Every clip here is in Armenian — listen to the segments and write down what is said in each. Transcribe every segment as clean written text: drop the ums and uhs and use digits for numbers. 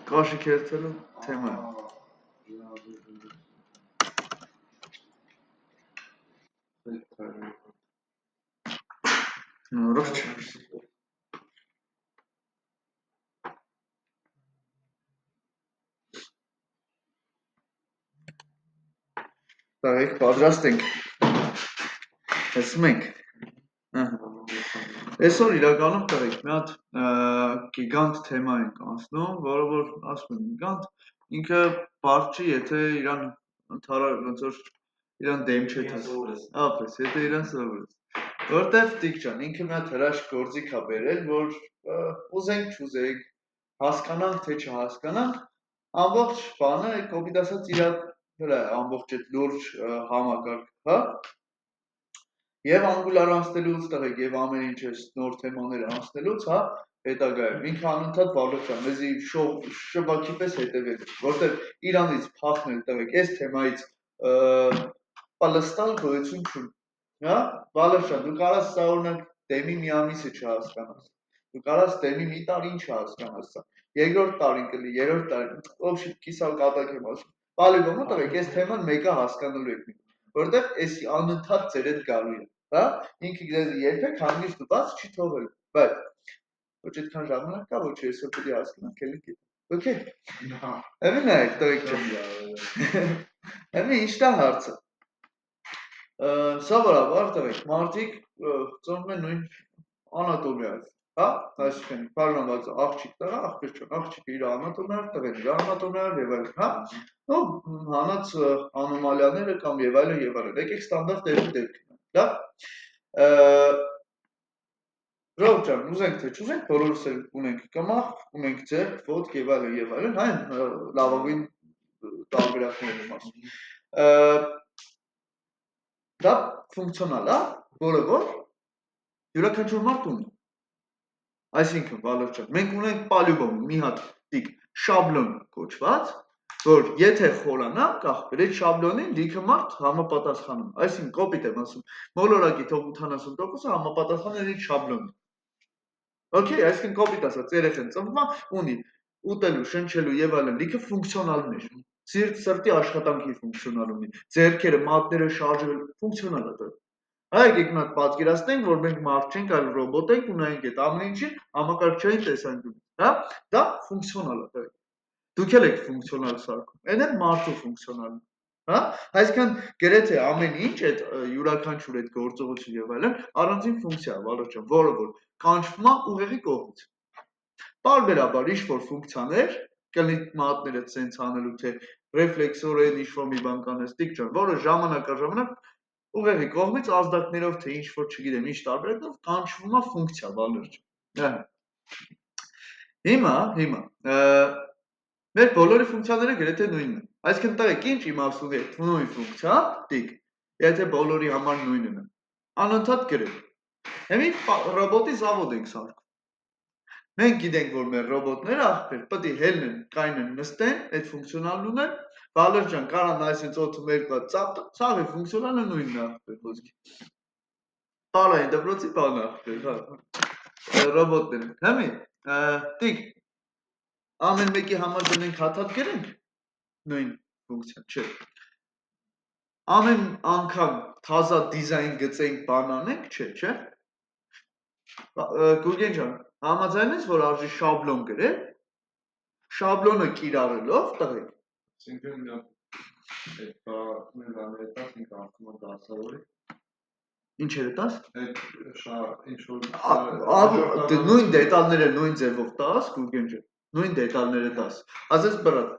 Կաշի քերթելու թեմա։ Նորոշ։ Տարեք պատրաստ ենք։ Տեսնում ենք։ Այսօր իրականում տղեկ մի հատ գիգանտ թեմա ենք անցնում, որը որ ասում եմ գիգանտ, ինքը բարդ չի, եթե իրան ընդհանրապես ոնց որ իրան դեմ չէ թվում։ Ապես, եթե իրան սովորես։ Որտեվ տիկ ջան, ինքը մի հատ հրաշք գործիք է բերել, որ ուզենք չուզենք, հասկանանք թե չհասկանանք, ամբողջ բանը կոպիտ ասած իր վրա ամբողջ այդ լուրջ համակարգ, հա։ Եվ անգուլար անցնելուց տղեկ եւ ամեն ինչ էս նոր թեմաներ անցնելուց, հա, հետագայում ինքը անընդհատ վարորդան, մեզի շվաքի պես հետևել, որտեղ իրանից փախնել տղեկ, այս թեմայից պալստալ գոյություն չունի, հա, վալոշան, դու կարաս սա օրինակ դեմի մի ամիսը չհասկանաս, դու կարաս դեմի մի տարին չհասկանաս սա, երկրորդ տարին կլի, երրորդ տարին, ոբշի կիսալ կատակ եմ ասում, պալիգոմ տղեկ, այս թեման մեկը հասկանալու եք մի որտեղ էսի անընդհատ ձեր հետ գալու է, հա, ինքը գիտես երբեք հանգիստ ու բաց չի թողել, բայց ոչ այդքան ժամանակ կա, ոչ այսօր պետք է հասկանանք, էլի գիտեմ, օքեյ, էմի նայեք տղեկ ջան, էմի ինչն է հարցը, սովորաբար տղեկ, մարդիկ ծնվում են նույն անատոմիայով, հա, այսինքն բաժանված աղջիկ տղա, աղջիկ չոն, աղջիկը իր անատոմիայով, տղեն իր անատոմիայով եւ այլն, հա, ու հանած անոմալիաները կամ եւ այլն, եկեք ստանդարտ դեպքն, դա Ռոբ ջան, ուզենք թե չուզենք, բոլորս էլ ունենք կմախ, ունենք ձեռք, ոտք եւ այլն, հա, լավագույն տարբերակներն եմ ասում։ Դա ֆունկցիոնալ է, որը որ յուրաքանչյուր մարդ ունի։ Այսինքն, Վալեր ջան, մենք ունենք պալյուբոմ մի հատ տիկ շաբլոն կոչված, որ եթե խորանանք, ախպեր, այդ շաբլոնին լիքը մարդ համապատասխանում։ Այսինքն, կոպիտ եմ ասում, մոլորակի թող 80%-ը համապատասխան է այդ շաբլոնին։ Okay, այսինքն կոպիտ ասած, երեխան ծնվում է, ունի ուտելու, շնչելու եւ այլն, լիքը ֆունկցիոնալներ։ Սրտի աշխատանքի ֆունկցիոնալ ունի, ձեռքերը, մատները շարժել, ֆունկցիոնալ է դա։ Հա եկեք նա պատկերացնենք, որ մենք մարդ չենք, այլ ռոբոտ ենք ու նայենք այդ ամեն ինչին համակարգչային տեսանկյունից, հա? Դա ֆունկցիոնալ է, դուք էլ եք ֆունկցիոնալ սարքում, այն էլ մարդու ֆունկցիոնալն է, հա? Այսինքն գրեթե ամեն ինչ այդ յուրաքանչյուր այդ գործողություն եւ այլն առանձին ֆունկցիա է, Վալեր ջան, որը որ կանչվում է ուղեղի կողմից։ Պարբերաբար ինչ-որ ֆունկցիաներ կլինի մատները սենց անելու թե ռեֆլեքսորեն ինչ-որ մի բան կանես, տիկ ջան, որը ժամանակ առ ժամանակ ուղեղի կողմից ազդակներով թե ինչ-որ չգիտեմ ինչ տարբերակով կանչվում է ֆունկցիա, Վալեր ջան։ Հիմա մեր բոլորի ֆունկցիաները գրեթե նույնն են։ Այսինքն տղեկ ինչ իմացում է նույն ֆունկցիա, տիկ, եթե բոլորի համար նույնն է։ Անընդհատ գրել։ Հիմա ռոբոտի զավոդ ենք սարքում։ Մենք գիտենք, որ մեր ռոբոտները ախպեր պետք է հելնեն, կայնեն, նստեն, այդ ֆունկցիոնալն ունեն։ Վալեր ջան, կարան այսինքն ծոթը մերկա ցավի ֆունկցիոնալը նույնն է ախպեր խոսքի։ Պարային դպրոցի բանը ախպեր, հա։ Ռոբոտներ։ Հիմա տիկ ամեն մեկի համար դնենք հաթաթ գրենք նույն ֆունկցիան, չէ։ Ամեն անգամ թազա դիզայն գծենք բան անենք, չէ։ Գուրգեն ջան, համաձայն ես, որ արժի շաբլոն գրել, շաբլոնը կիրառելով տղեկ։ Այսինքն այդ մեր բաները տաս ինք արտում է դասավորի։ Ինչերը տաս։ Ինչ որ նույն դետալները նույն ձևով տաս, Գուրգեն ջան։ Նույն դետալները տաս։ Ասես բռատ,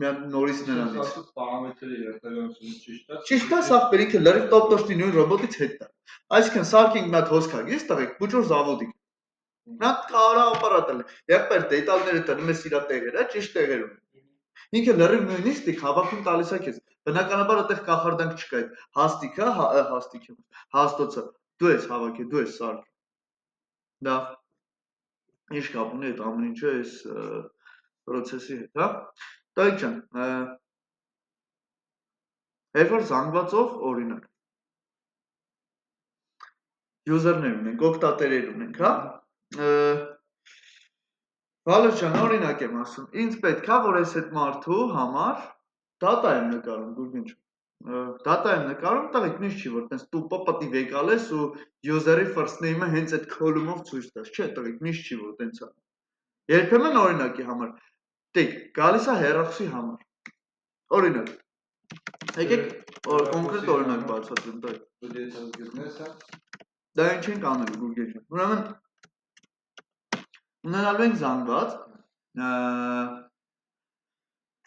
մի հատ նորից նրանից։ Պարամետրերի երթևեկությունը ճիշտ է։ Ճիշտ է, ախպեր ինքը լրիվ տոպ-տոշտի նույն ռոբոտից հետ է։ Այսինքն սարքինք մի հատ հոսքագիծ տղեկ, փուճոր զավոդիկ։ Նա կարա ապարատել։ Եղբայր դետալները դնում ես իր տեղերը, ճիշտ տեղեր ունի։ Ինքը լրիվ նույնիսկ դիք հավաքում տալիս է քեզ։ Բնականաբար այդտեղ կախարդանք չկա այդ հաստիկը, հաստոցը։ Դու ես հավաքի, դու ես սարքի։ Դա ինչ կապ ունի այդ ամեն ինչը այս պրոցեսի հետ, հա։ Տղեկ ջան, երբ որ զանգվածով օրինակ յուզերներ ունենք, օգտատերեր ունենք, հա։ Վալեր ջան, օրինակ եմ ասում, ինձ պետք է, որ այս այդ մարդու համար դատա եմ նկարում, Գուրգեն ջան։ Դատա եմ նկարում, տղեկ միշտ չի, որ տես տուպը պատիվ եկալես ու user-ի first name-ը հենց այդ column-ով ցույց տաս, չէ, տղեկ միշտ չի, որ տենց է։ Երբեմն օրինակի համար, տիկ, գալիս է հեռախոսի համար։ Օրինակ, եկեք կոնկրետ օրինակ բացատրեմ, տղեկ։ Դա ինչ ենք անելու, Գուրգեն ջան։ Ուրեմն ունենալու ենք զանգված,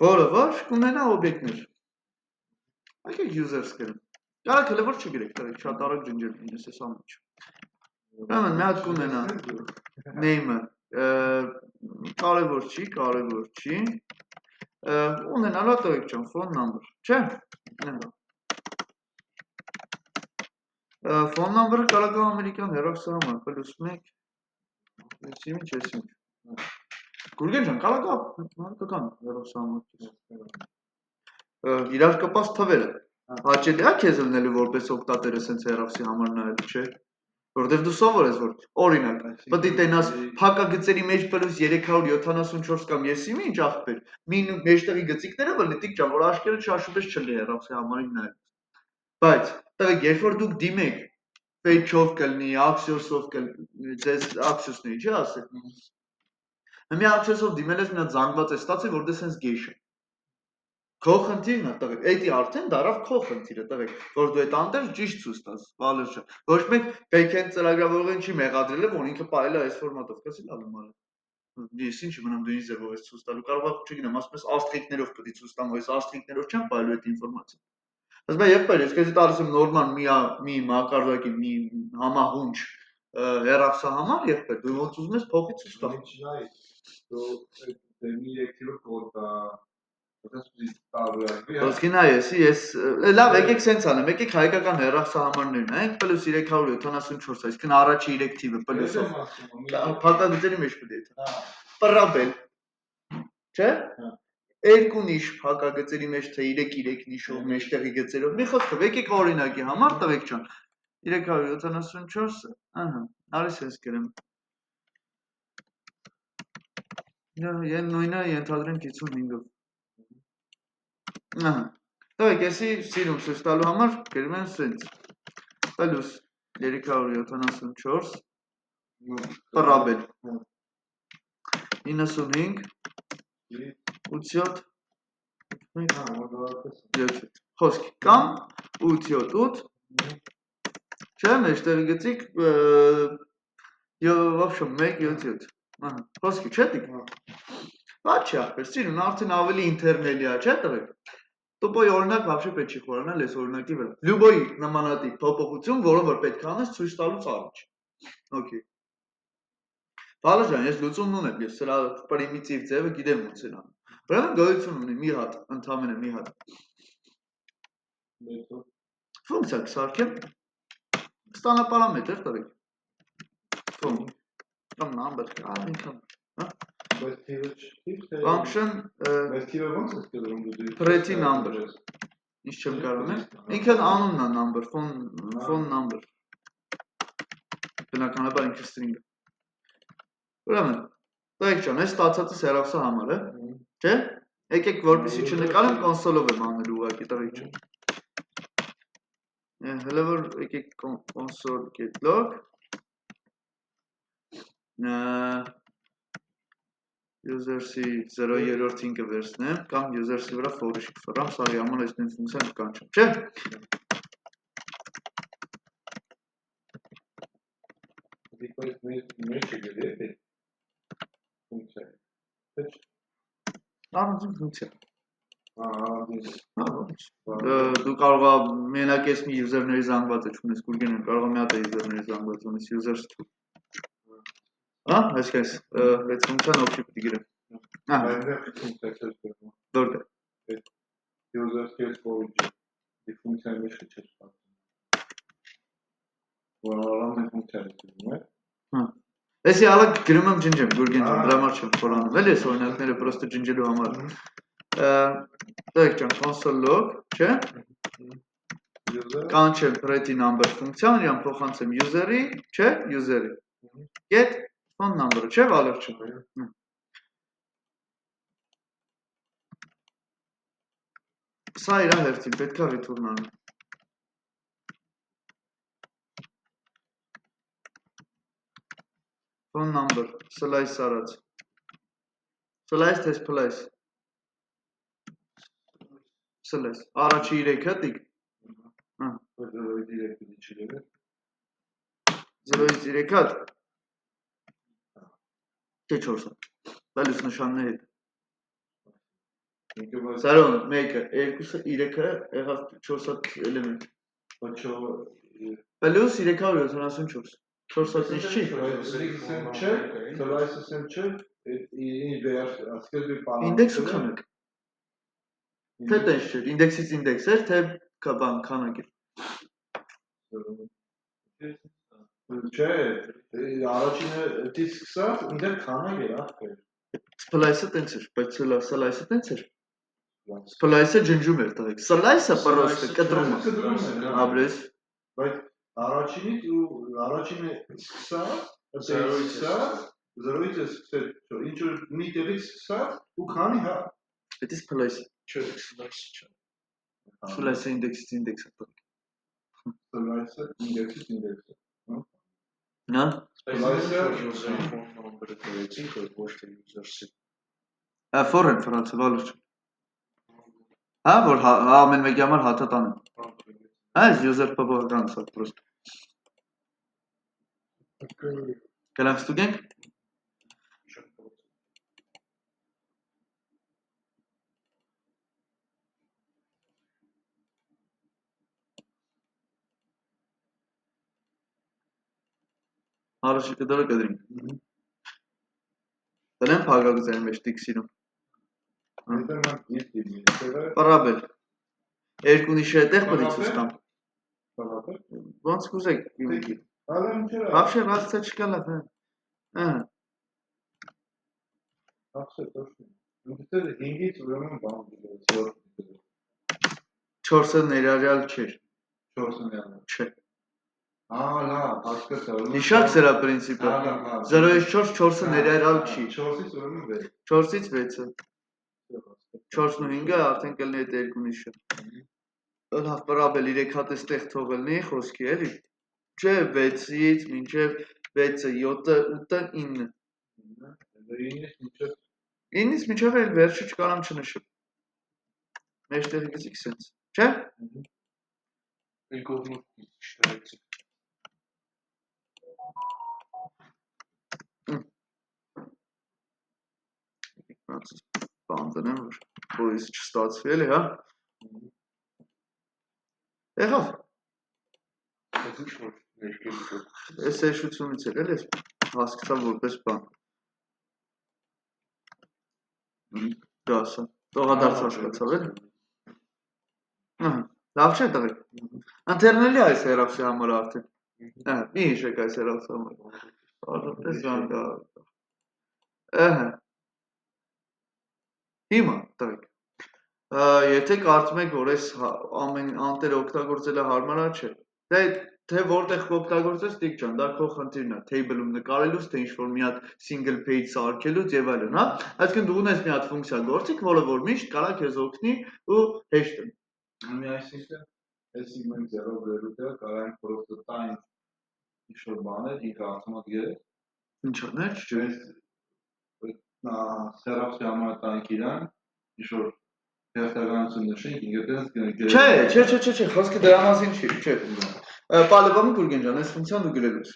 որը որ կունենա օբյեկտներ։ Եկեք users գրեմ։ Կարա քլե որ չգրեք, տղեկ, շատ արագ ջնջել ինես այս ամիջ։ Ուրեմն մի հատ կունենա name-ը, կարևոր չի, ունենալու տղեկ ջան, phone number, չէ։ Phone number-ը կարա գա ամերիկյան հեռախոսահամար, +1 ինչ։ Գուրգեն ջան, կարա գա հայկական հեռախոսահամար։ Իրար կպած թվերը։ Հաճելի է քեզ լնելու որպես օգտատերը սենց հեռախոսի համար նայելու, չէ։ Որտեվ դու սովոր ես, որ օրինակ, պետք է տենաս փակագծերի մեջ +374 կամ եսի ինչ ախպեր, մեջտեղի գծիկները վլիտիկ ջան, որ աշկերը շաշուպես չլի հեռախոսի համարին նայել։ Բայց, տղեկ, երբ որ դուք դիմեք page-ով կլնի, access-ով կլնի, ձեզ access-ն է, չի ասել։ Մի access-ով դիմել ես մի հատ զանգված է ստացել, որ դե սենց գեշ է։ Քո խնդիրն է, տղեկ, էդի արդեն դարավ քո խնդիրը, տղեկ, որ դու այդ անտեղ ճիշտ ցույց տաս, Վալեր ջան։ Ոչ մեկ back-end ծրագրավորողին չի մեղադրել, որ ինքը պահել է այս ֆորմատով, կասի լավ եմ արել։ Ես ինչ մնամ դու ինձ ձևով ես ցույց տալու, կարող է, չգիտեմ, ասում ես աստրիկներով պետք է ցույց տամ, այս աստրիկներով չեմ պահելու այդ ինֆորմացիան։ Ասում եմ, եղբայր, ես քեզ տալիս եմ նորմալ մի մակարդակի, մի համահունչ հեռախոսահամար, եղբայր, դու ոնց ուզում ես փոխի ցույց տա։ Ոսկի նայես, լավ, եկեք սենց անեմ, եկեք հայկական հեռախոսահամարներ նայենք, +374, այսինքն առաջի 3 թիվը +-ով։ Փակագծերի մեջ պետք է եթե։ Պռաբել։ Չէ՞։ Երկու նիշ փակագծերի մեջ թե 3 նիշով մեջտեղի գծերով։ Մի խոսքով, եկեք օրինակի համար, տղեկ ջան։ 374, ահա, արի սենց գրեմ։ Նույնը ենթադրենք 55-ով։ Ահա։ Տղեկ, եսի սիրում ցույց տալու համար գրում եմ սենց։ +374 պռաբել 95 87 խոսքի կամ 878 չէ, մեջտեղի գծիկ в общем 177 ահա, խոսքի չէ՞ դիք։ Բաց չի ախպեր, սիրուն արդեն ավելի ինտերնելի է, չէ՞ տղեկ։ Տուպոյի օրինակ вообще պետք չի խորանալ այս օրինակի վրա։ Լյուբոյի նմանատիպ փոփոխություն, որը որ պետք է անես ցույց տալուց առաջ։ Okay։ Վալեր ջան, ես լուծումն ունեմ, ես սրա պրիմիտիվ ձևը գիտեմ ոնց են անում։ Ուրեմն գոյություն ունի մի հատ, ընդամենը մի հատ։ Ֆունկցիա կսարքեմ։ Ստանա պարամետր տղեկ։ Կամ number, այնքան, հա։ Function pretty number։ Ինչ չեմ կարող եմ։ Ինքն անունն է number, phone number։ Բնականաբար ինքը string-ը։ Ուրեմն, տղեկ ջան, այս ստացածս հեռախոսահամար է, չէ՞։ Եկեք որպեսզի չնկարեմ, կոնսոլով եմ անելու ուղղակի տղեկ ջան։ Հələ որ եկեք console.log user-ի 0-րդ ինքը վերցնեմ, կամ user-ի վրա for-իշ կֆռամ, սարի համար այս նույն ֆունկցիան կանչեմ, չէ՞։ Առանձին ֆունկցիա։ Դու կարող ես մենակ ես մի user-ների զանգվածը չունես, Գուրգեն, կարող ես մի հատ user-ների զանգված ունես, users to։ Հա, այսպես, այդ ֆունկցիան օբյեկտ պիտի գրեմ։ Որտե՞ղ։ User-ը for-ը ֆունկցիայի մեջ չէ։ Որոնք են ֆունկցիաները։ Հա։ Էսի ալակ գրում եմ ջնջեմ, Գուրգեն ջան, դրա համար չեմ խորանում, էլի այս օրինակները պրոստը ջնջելու համար։ Տղեկ ջան, console.log, չէ՞։ Կանչեմ pretty number ֆունկցիան, իրան փոխանցեմ user-ի, չէ՞, user-ի։ Get phone number-ը, չէ՞, Վալեր ջան։ Սա իր հերթին պետք է return անի։ Phone number, slice արած։ Slice test place։ Slice։ Առաջի 3-ը տիկ։ 0-ից 3-ը։ Թե 4-ը։ Բալուս նշաններ հետ։ Սարոն, 1-ը, 2-ը, 3-ը, եղավ 4-ը էլեմենտ։ Բալուս 374։ 4-ը ինչ չի։ Ինդեքսը քանակ։ Թե տես չէր, ինդեքսից ինդեքս էր, թե բան քանակ էր։ Չէ, առաջինը դից սկսած ինձ քանակ էր ախպեր։ Սպլայսը տենց էր, բայց սլայսը տենց էր։ Սպլայսը ջնջում էր տղեկ։ Սլայսը պրոստը կտրում է։ Աբրես։ Բայց առաջինից ու առաջինը սկսած, 0-ից սկսել, ինչ որ մի տեղից սկսած ու քանի հա։ Դա սպլայսը։ Չէ, սլայսը չէ։ Սլայսը ինդեքսից ինդեքսը տղեկ։ Սլայսը ինդեքսից ինդեքսը։ Նա։ Սլայսը user phone number-ը գրեցինք, ոչ թե user-ը։ Ֆորեն ֆրանսը վալուր։ Հա, որ ամեն մեկի համար հատը տանեմ։ Այս user փոփոխական սա պրոստ։ Գնանք ստուգենք։ Առաջի կդորը կդրինք։ Դրեմ փակագծերի մեջ տիքսինում։ Պարաբել։ Երկու նիշը հետեղ պետք է ցույց տամ։ Ոնց կուզեք։ Вообще разница չկա լավ, հա։ Ահա։ Ախսե точно։ Դե 5-ից ուրեմն բան դիլեցիոր։ 4-ը ներառյալ չէր։ 4-ը ներառյալ։ Չէ։ Լավ, հասկացա։ Հիշակ սրա պրինցիպը։ 0-ից 4, 4-ը ներառյալ չի։ 4-ից ուրեմն 6։ 4-ից 6-ը։ 4-ն ու 5-ը արդեն կլինի այդ երկու նիշը։ Լավ, պարաբել 3 հատ էստեղ թողելնի խոսքի էլի։ Չէ, 6-ից մինչև 6-ը, 7-ը, 8-ը, 9-ը։ 9-ից մինչև էլ վերջը չկարամ չնշեմ։ Մեջտեղի գցիկ սենց, չէ։ Կողմից չտարեցի։ Բան տնեմ, որ բորիս չստացվի էլի, հա։ Եղավ։ Ես էշությունից էլ էլ ես հասկացա որպես բան։ Դասը, տողադարձ հասկացավ էլի։ Լավ չէ տղեկ։ Ընթերնելի այս հերավսի համար արդեն։ Մի հիշեք այս հերավսի համար։ Պես զանգա։ Հիմա տղեկ։ Եթե կարծում եք, որ այս ամեն անտերը օգտագործելը հարմար չէ։ Թե որտեղ կօգտագործես տիկ ջան, դա քո խնդիրն է, table-ում նկարելուց, թե ինչ-որ մի հատ single page սարքելուց եւ այլն, հա։ Այսինքն դու ունես մի հատ ֆունկցիա գործիք, որը որ միշտ կարա քեզ օգնի ու հեշտ է։ Մի այսինքն այս segment 0 գրելուց կարանք պրոստը տային ինչ-որ բաներ, ինքը автомат-գեր։ Ինչա՞ներ, չէ։ Սերապսի համար տանք իրան, ինչ-որ հերթականություն նշենք, ինքը տենց Չէ, խոսքը դրա մասին չի, չէ։ Պալեբամի Գուրգեն ջան, այս ֆունկցիան դու գրելուց։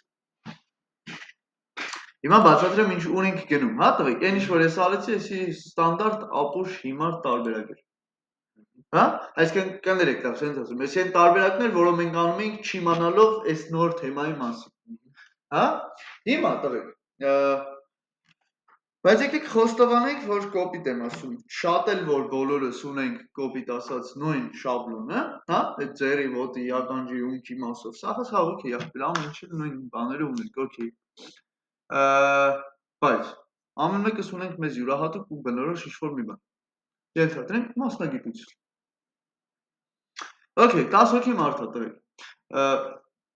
Հիմա բացատրեմ ինչ ուր ենք գնում, հա տղեկ, այն ինչ որ ես արեցի, էսի ստանդարտ ապուշ հիմար տարբերակ էր։ Հա, այսինքն կներեք, դա ասենց ասում, էսի այն տարբերակներ, որոնք մենք անում ենք չիմանալով այս նոր թեմայի մասին։ Հա, հիմա տղեկ, բայց եկեք խոստովանենք, որ կոպիտ եմ ասում, շատ էլ որ բոլորս ունենք կոպիտ ասած նույն շաբլոնը, հա, այդ ձերի, ոտի, ականջի, ունքի մասով, սա խաղուք է եղբել, ամեն ինչ նույն բաները ունենք, օքեյ։ Բայց ամեն մեկս ունենք մեզ յուրահատուկ ու բնորոշ ինչ-որ մի բան։ Ենթադրենք մասնագիտություն։ Okay, 10 հոգի մարդ է տղեկ։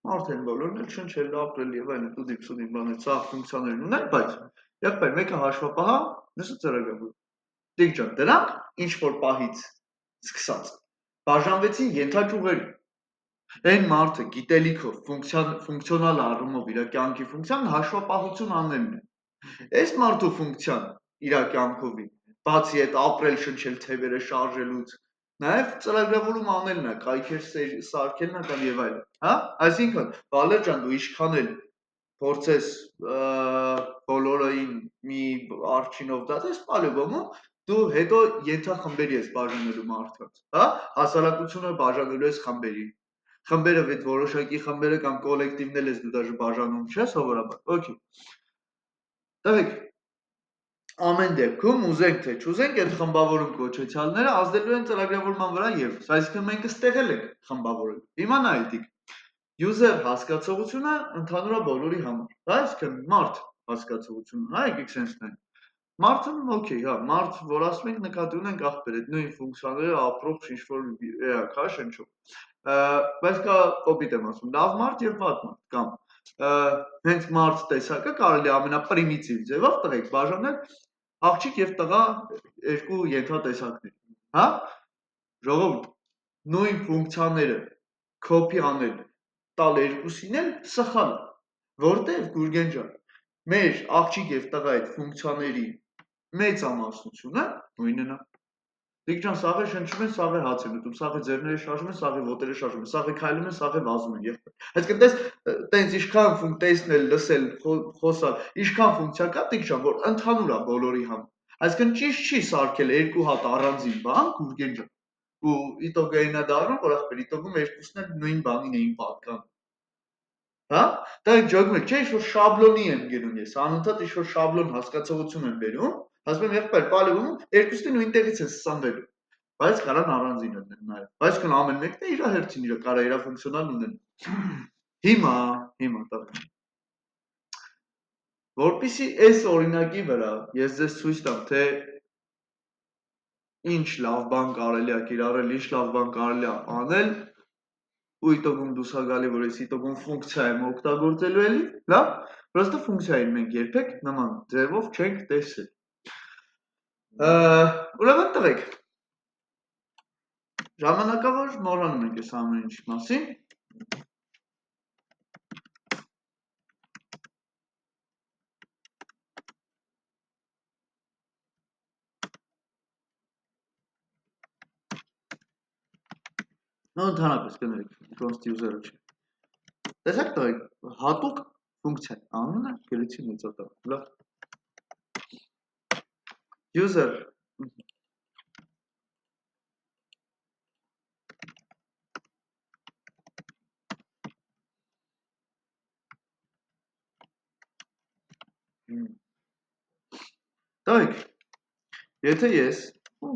Մարդ են բոլորն էլ շնչել, ապրել եւ այլն, տուդիպ բաներ, սա ֆունկցիաներ ունեն, բայց եղբայր մեկը հաշվապահա, մյուսը ծրագրավոր։ Տիկ ջան, դրանք ինչ որ պահից սկսած բաժանվեցին ենթաճյուղերի։ Այն մարդը գիտելիքով, ֆունկցիոնալ առումով իր կյանքի ֆունկցիան հաշվապահություն անելն է։ Այս մարդու ֆունկցիան իր կյանքովի, բացի այդ ապրել, շնչել թևերը շարժելուց, նաև ծրագրավորում անելն է, կայքեր սարքելն է կամ եւ այլն, հա? Այսինքն, Վալեր ջան, դու ինչքան էլ փորձես բոլորին մի արջինով դատես, պալեբոմում դու հետո ենթախմբերի ես բաժանելու մարդկանց, հա? Հասարակությունը բաժանելու ես խմբերի։ Խմբերը այդ որոշակի խմբերը կամ կոլեկտիվներ ես դու դաժե բաժանում չես սովորաբար։ Okay։ Տղեկ, ամեն դեպքում ուզենք թե չուզենք այդ խմբավորում կոչեցյալները ազդելու են ծրագրավորման վրա եւս, այսինքն մենք ստեղել ենք խմբավորել։ Հիմա նայեք, user հասկացողությունը ընդհանուր է բոլորի համար, հա, այսինքն մարդ հասկացողությունը, հա, եկեք sense նայենք։ Մարդը okay, հա, մարդ, որ ասում ենք նկատի ունենք ախպեր, այդ նույն ֆունկցիաները ապրող ինչ-որ էակ, հա, շնչով։ Բայց կա կոպիտ եմ ասում, լավ մարդ եւ վատ մարդ կամ հենց մարդ տեսակը կարելի ամենապրիմիտիվ ձևով տղեկ բաժանել աղջիկ եւ տղա երկու ենթատեսակների, հա? Ժողովուրդ, նույն ֆունկցիաները copy անել, տալ երկուսին էլ սխալ է, որտեւ Գուրգեն ջան, մեր աղջիկ եւ տղա այդ ֆունկցիաների մեծամասնությունը նույնն է։ Դիք ջան, սաղը շնչում են, սաղը հաց են ուտում, սաղը ձեռները շարժում են, սաղը ոտերը շարժում են, սաղը քայլում են, սաղը վազում են, եղբայր։ Այսինքն տես տենց ինչքան տեսնել, լսել, խոսալ, ինչքան ֆունկցիա կա, դիք ջան, որ ընդհանուր է բոլորի համար։ Այսինքն ճիշտ չի սարքել երկու հատ առանձին բան, Գուրգեն ջան։ Ու իտոգային է դառնում, որ ախպեր իտոգում երկուսն էլ նույն բանին էին պատկանում։ Հա? Դա ջոգում եք, չէ՞ ինչ-որ շաբլոնի եմ գնում ես, անընդհատ ինչ-որ շաբլոն հասկացողություն եմ բերում, ասում եմ եղբայր, պալեվում, երկուսն նույն տեղից է սանվելու, բայց կարան առանձին լինեն նաև, բայց կան ամեն մեկն է իր հերթին իր կարա իր ֆունկցիոնալ ունեն։ Հիմա տղա։ Որպեսզի այս օրինակի վրա ես ձեզ ցույց տամ, թե ինչ լավ բան կարելի է կիրառել, ինչ լավ բան կարելի է անել, ու իտոգում դուս է գալի, որ ես իտոգում ֆունկցիա եմ օգտագործելու էլի, լավ, պրոստը ֆունկցիային մենք երբեք նման ձևով չենք տեսել։ Ուրեմն տղեկ, ժամանակավոր մոռանում ենք այս ամեն ինչի մասին։ Ընդհանրապես կներեք, const user-ը չի։ Տեսեք տղեկ, հատուկ ֆունկցիա անունը գրեցի մեծատա, լավ։ User Տղեկ, եթե ես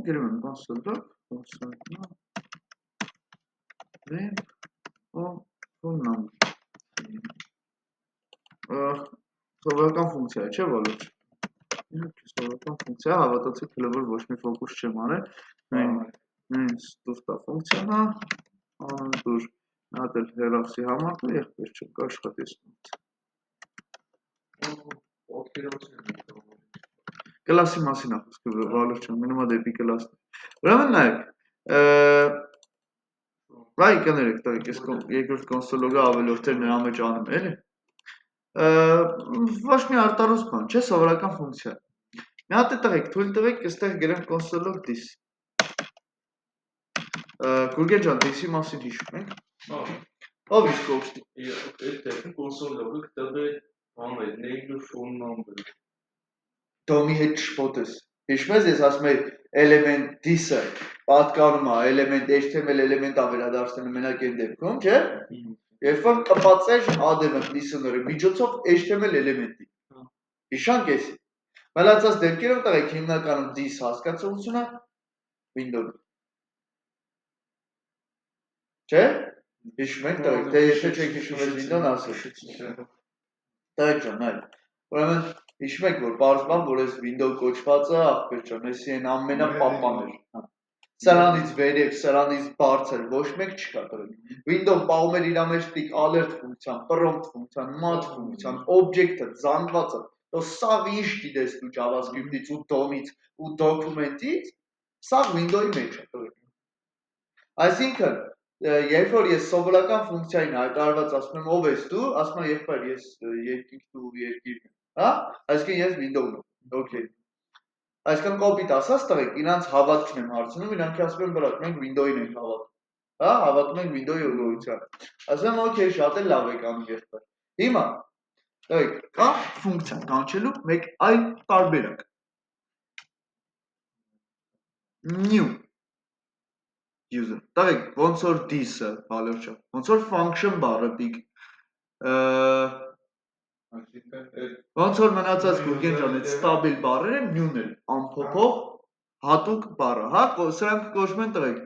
գրում եմ console.log, phone number, սովորական ֆունկցիա է, չէ՞ Վալեր։ Սովորական ֆունկցիա, հավատացեք հələ որ ոչ մի ֆոկուս չեմ արել, նույն ստուստա ֆունկցիան է, անտուր հատ էլ հեռախսի համար ու եղբեր չեմ, կաշխատես։ Կլասի մասին է խոսքը Վալեր ջան, գնում է դեպի կլասներ։ Ուրեմն նայեք, Այ կներեք, տղեկ, ես երկրորդ կոնսոլոգը ավելորդեր նրա մեջ անում էլի։ Ոչ մի արտարոց բան, չէ, սովորական ֆունկցիա։ Մի հատ է տղեկ, թույլ տվեք, այստեղ գրեմ console.log this։ Գուրգեն ջան, this-ի մասին հիշում եք։ Ով իսկ կողքի։ Այդ console.log-ը կտաբե համը name phone number։ Դոմի հետ չփոթես։ Հիշում ես, ես ասում եմ element this-ը պատկանում է element HTML էլեմենտա վերադարձնելու մենակ այն դեպքում, չէ՞։ Երբ որ կպած էր add-event listener-ի միջոցով HTML էլեմենտի։ Հիշանք էսի։ Մնացած դեպքերում տղեկ հիմնականում this հասկացողությունը window-ն։ Չէ՞։ Հիշում եք տղեկ, թե եթե չեք հիշում ես window-ն ասեք։ Տղեկ ջան, այ։ Ուրեմն հիշում եք, որ պարզվում որ այս window կոչվածը ախպեր ջան, էսի են ամենապապան էր։ Սրանից վերև, սրանից բարձր ոչ մեկ չկա տղեկ։ Window պահում էր իր մեջ տիկ alert ֆունկցիան, prompt ֆունկցիան, mat ֆունկցիան, object-ը, զանգվածը, то սաղ ինչ գիտես դու JavaScript-ից ու DOM-ից ու document-ից, սաղ window-ի մեջ է տղեկ։ Այսինքն, երբ որ ես սովորական ֆունկցիային հայտարարված ասում եմ ով ես դու, ասում եմ եղբայր ես երկինք դու երկիրն եմ, հա? Այսինքն ես window-ն եմ, okay։ Այսինքն կոպիտ ասած տղեկ, իրանց հավատքն եմ հարցնում, իրանք ասում են բրատ, մենք window-ին ենք հավատում, հա? Հավատում ենք window-ի օրգորությանը։ Ասում եմ okay, շատ էլ լավ եք անում եղբայր։ Հիմա, տղեկ, կա ֆունկցիա կանչելու մեկ այլ տարբերակ։ New user։ Տղեկ, ոնց որ this-ը, բալորջա, ոնց որ function բառը տիկ, ոնց որ մնացած Գուրգեն ջան, այդ stable բառերը new-ն էլ, անփոփոխ, հատուկ բառը, հա, սրանք կոչվում են տղեկ,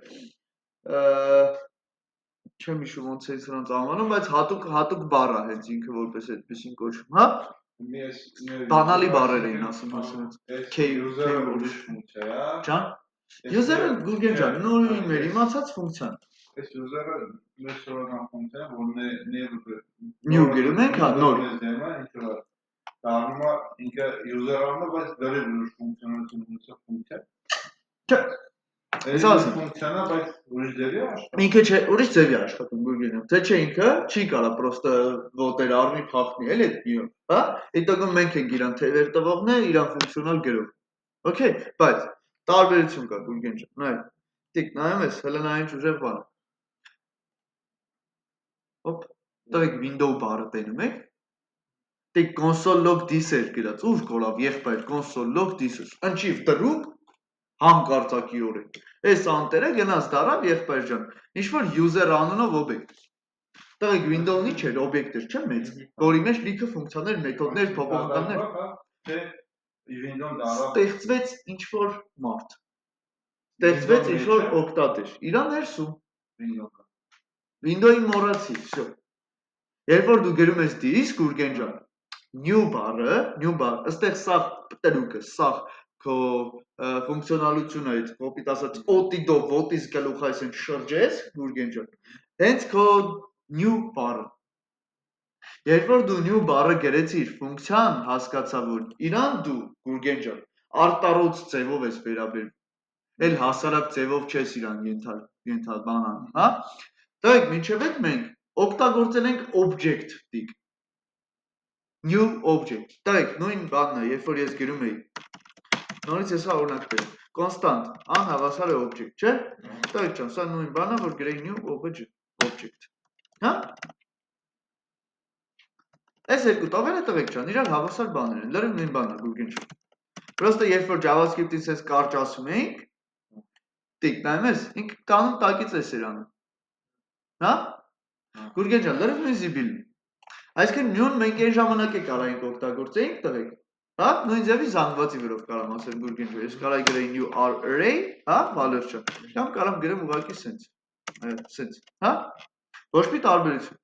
չեմ հիշում ոնց է սրանց անվանում, բայց հատուկ բառ է հենց ինքը որպես այդպեսին կոչվում, հա? Բանալի բառեր էին ասում ասած։ User-ը ուրիշ ֆունկցիա է։ Ջան։ User-ը Գուրգեն ջան, նույն մեր իմացած ֆունկցիան։ Այս user-ը մեր սովորական ֆունկցիան, որ New գրում ենք, հա, նոր։ Դառնում է ինքը user-ը, բայց դեռ ուրիշ ֆունկցիոնալություն ունեցող ֆունկցիա։ Չէ։ Այս ֆունկցիան է, բայց ուրիշ ձևի է աշխատում։ Ինքը չէ, ուրիշ ձևի է աշխատում Գուրգեն ջան։ Թե չէ ինքը չի կարա պրոստը ոտեր առնի փախնի, էլ այդ new, հա? Հետագայում մենք ենք իրան թևեր տվողներ, իրան ֆունկցիոնալ գրող։ Okay, բայց տարբերություն կա Գուրգեն ջան։ Նայ։ Տիկ նայում ես, հələ նա ինչ ուժեղ բան։ Հոպ, տվեք window բառը տենում եք։ Տիկ console log this-էր գրած, ուր կոլավ եղբայր console log this-ը։ Ընչիվ դրուկ հանկարծակիորեն։ Այս անտերը գնաց դարավ եղբայր ջան։ Ինչ որ user անունով օբյեկտ։ Տղեկ window-ն ինչ էր, օբյեկտ էր, չէ՞ մեծ, որի մեջ լիքը ֆունկցիաներ, մեթոդներ, փոփոխականներ։ Ստեղծվեց ինչ որ մարդ։ Ստեղծվեց ինչ որ օգտատեր։ Իրա ներսում։ Window-ին մոռացի, всё։ Երբ որ դու գրում ես this, Գուրգեն ջան, new բառը, ըստեղ սաղ տրուկը, սաղ քո ֆունկցիոնալությունը այդ կոպիտ ասած օտիդով ոտից գլուխ այսեն շրջես, Գուրգեն ջան, հենց քո new բառը։ Երբ որ դու new բառը գրեցիր ֆունկցիան, հասկացա որ իրան դու, Գուրգեն ջան, արտառոց ձևով ես վերաբերվում։ Էլ հասարակ ձևով չես իրան ենթաբանան, հա? Դայք մինչև այդ մենք օգտագործել ենք object տիկ։ New object։ Դայք նույն բանն է, երբ որ ես գրում էի։ Նորից ես օրինակ բերեմ։ Constant անհավասար է object, չէ՞։ Դայք ջան, սա նույն բանն է, որ գրեի new object։ Հա? Այս երկու տողերը տղեկ ջան, իրար հավասար բաներ են, լրիվ նույն բանն է Գուրգեն ջան։ Պրոստը երբ որ JavaScript-ից ես կարճ ասում էինք, տիկ նայում ես, ինքը տանում տակից էս էր անում։ Հա? Գուրգեն ջան, լրիվ նույն զիբիլն է։ Այսինքն new-ն մենք այն ժամանակ է կարայինք օգտագործեինք տղեկ։ Հա? Նույն ձևի զանգվածի վրով կարամ ասել Գուրգեն ջան, ես կարայի գրեի new array, հա, վալորչա։ Կամ կարամ գրեմ ուղղակի սենց։ Սենց, հա? Ոչ մի տարբերություն։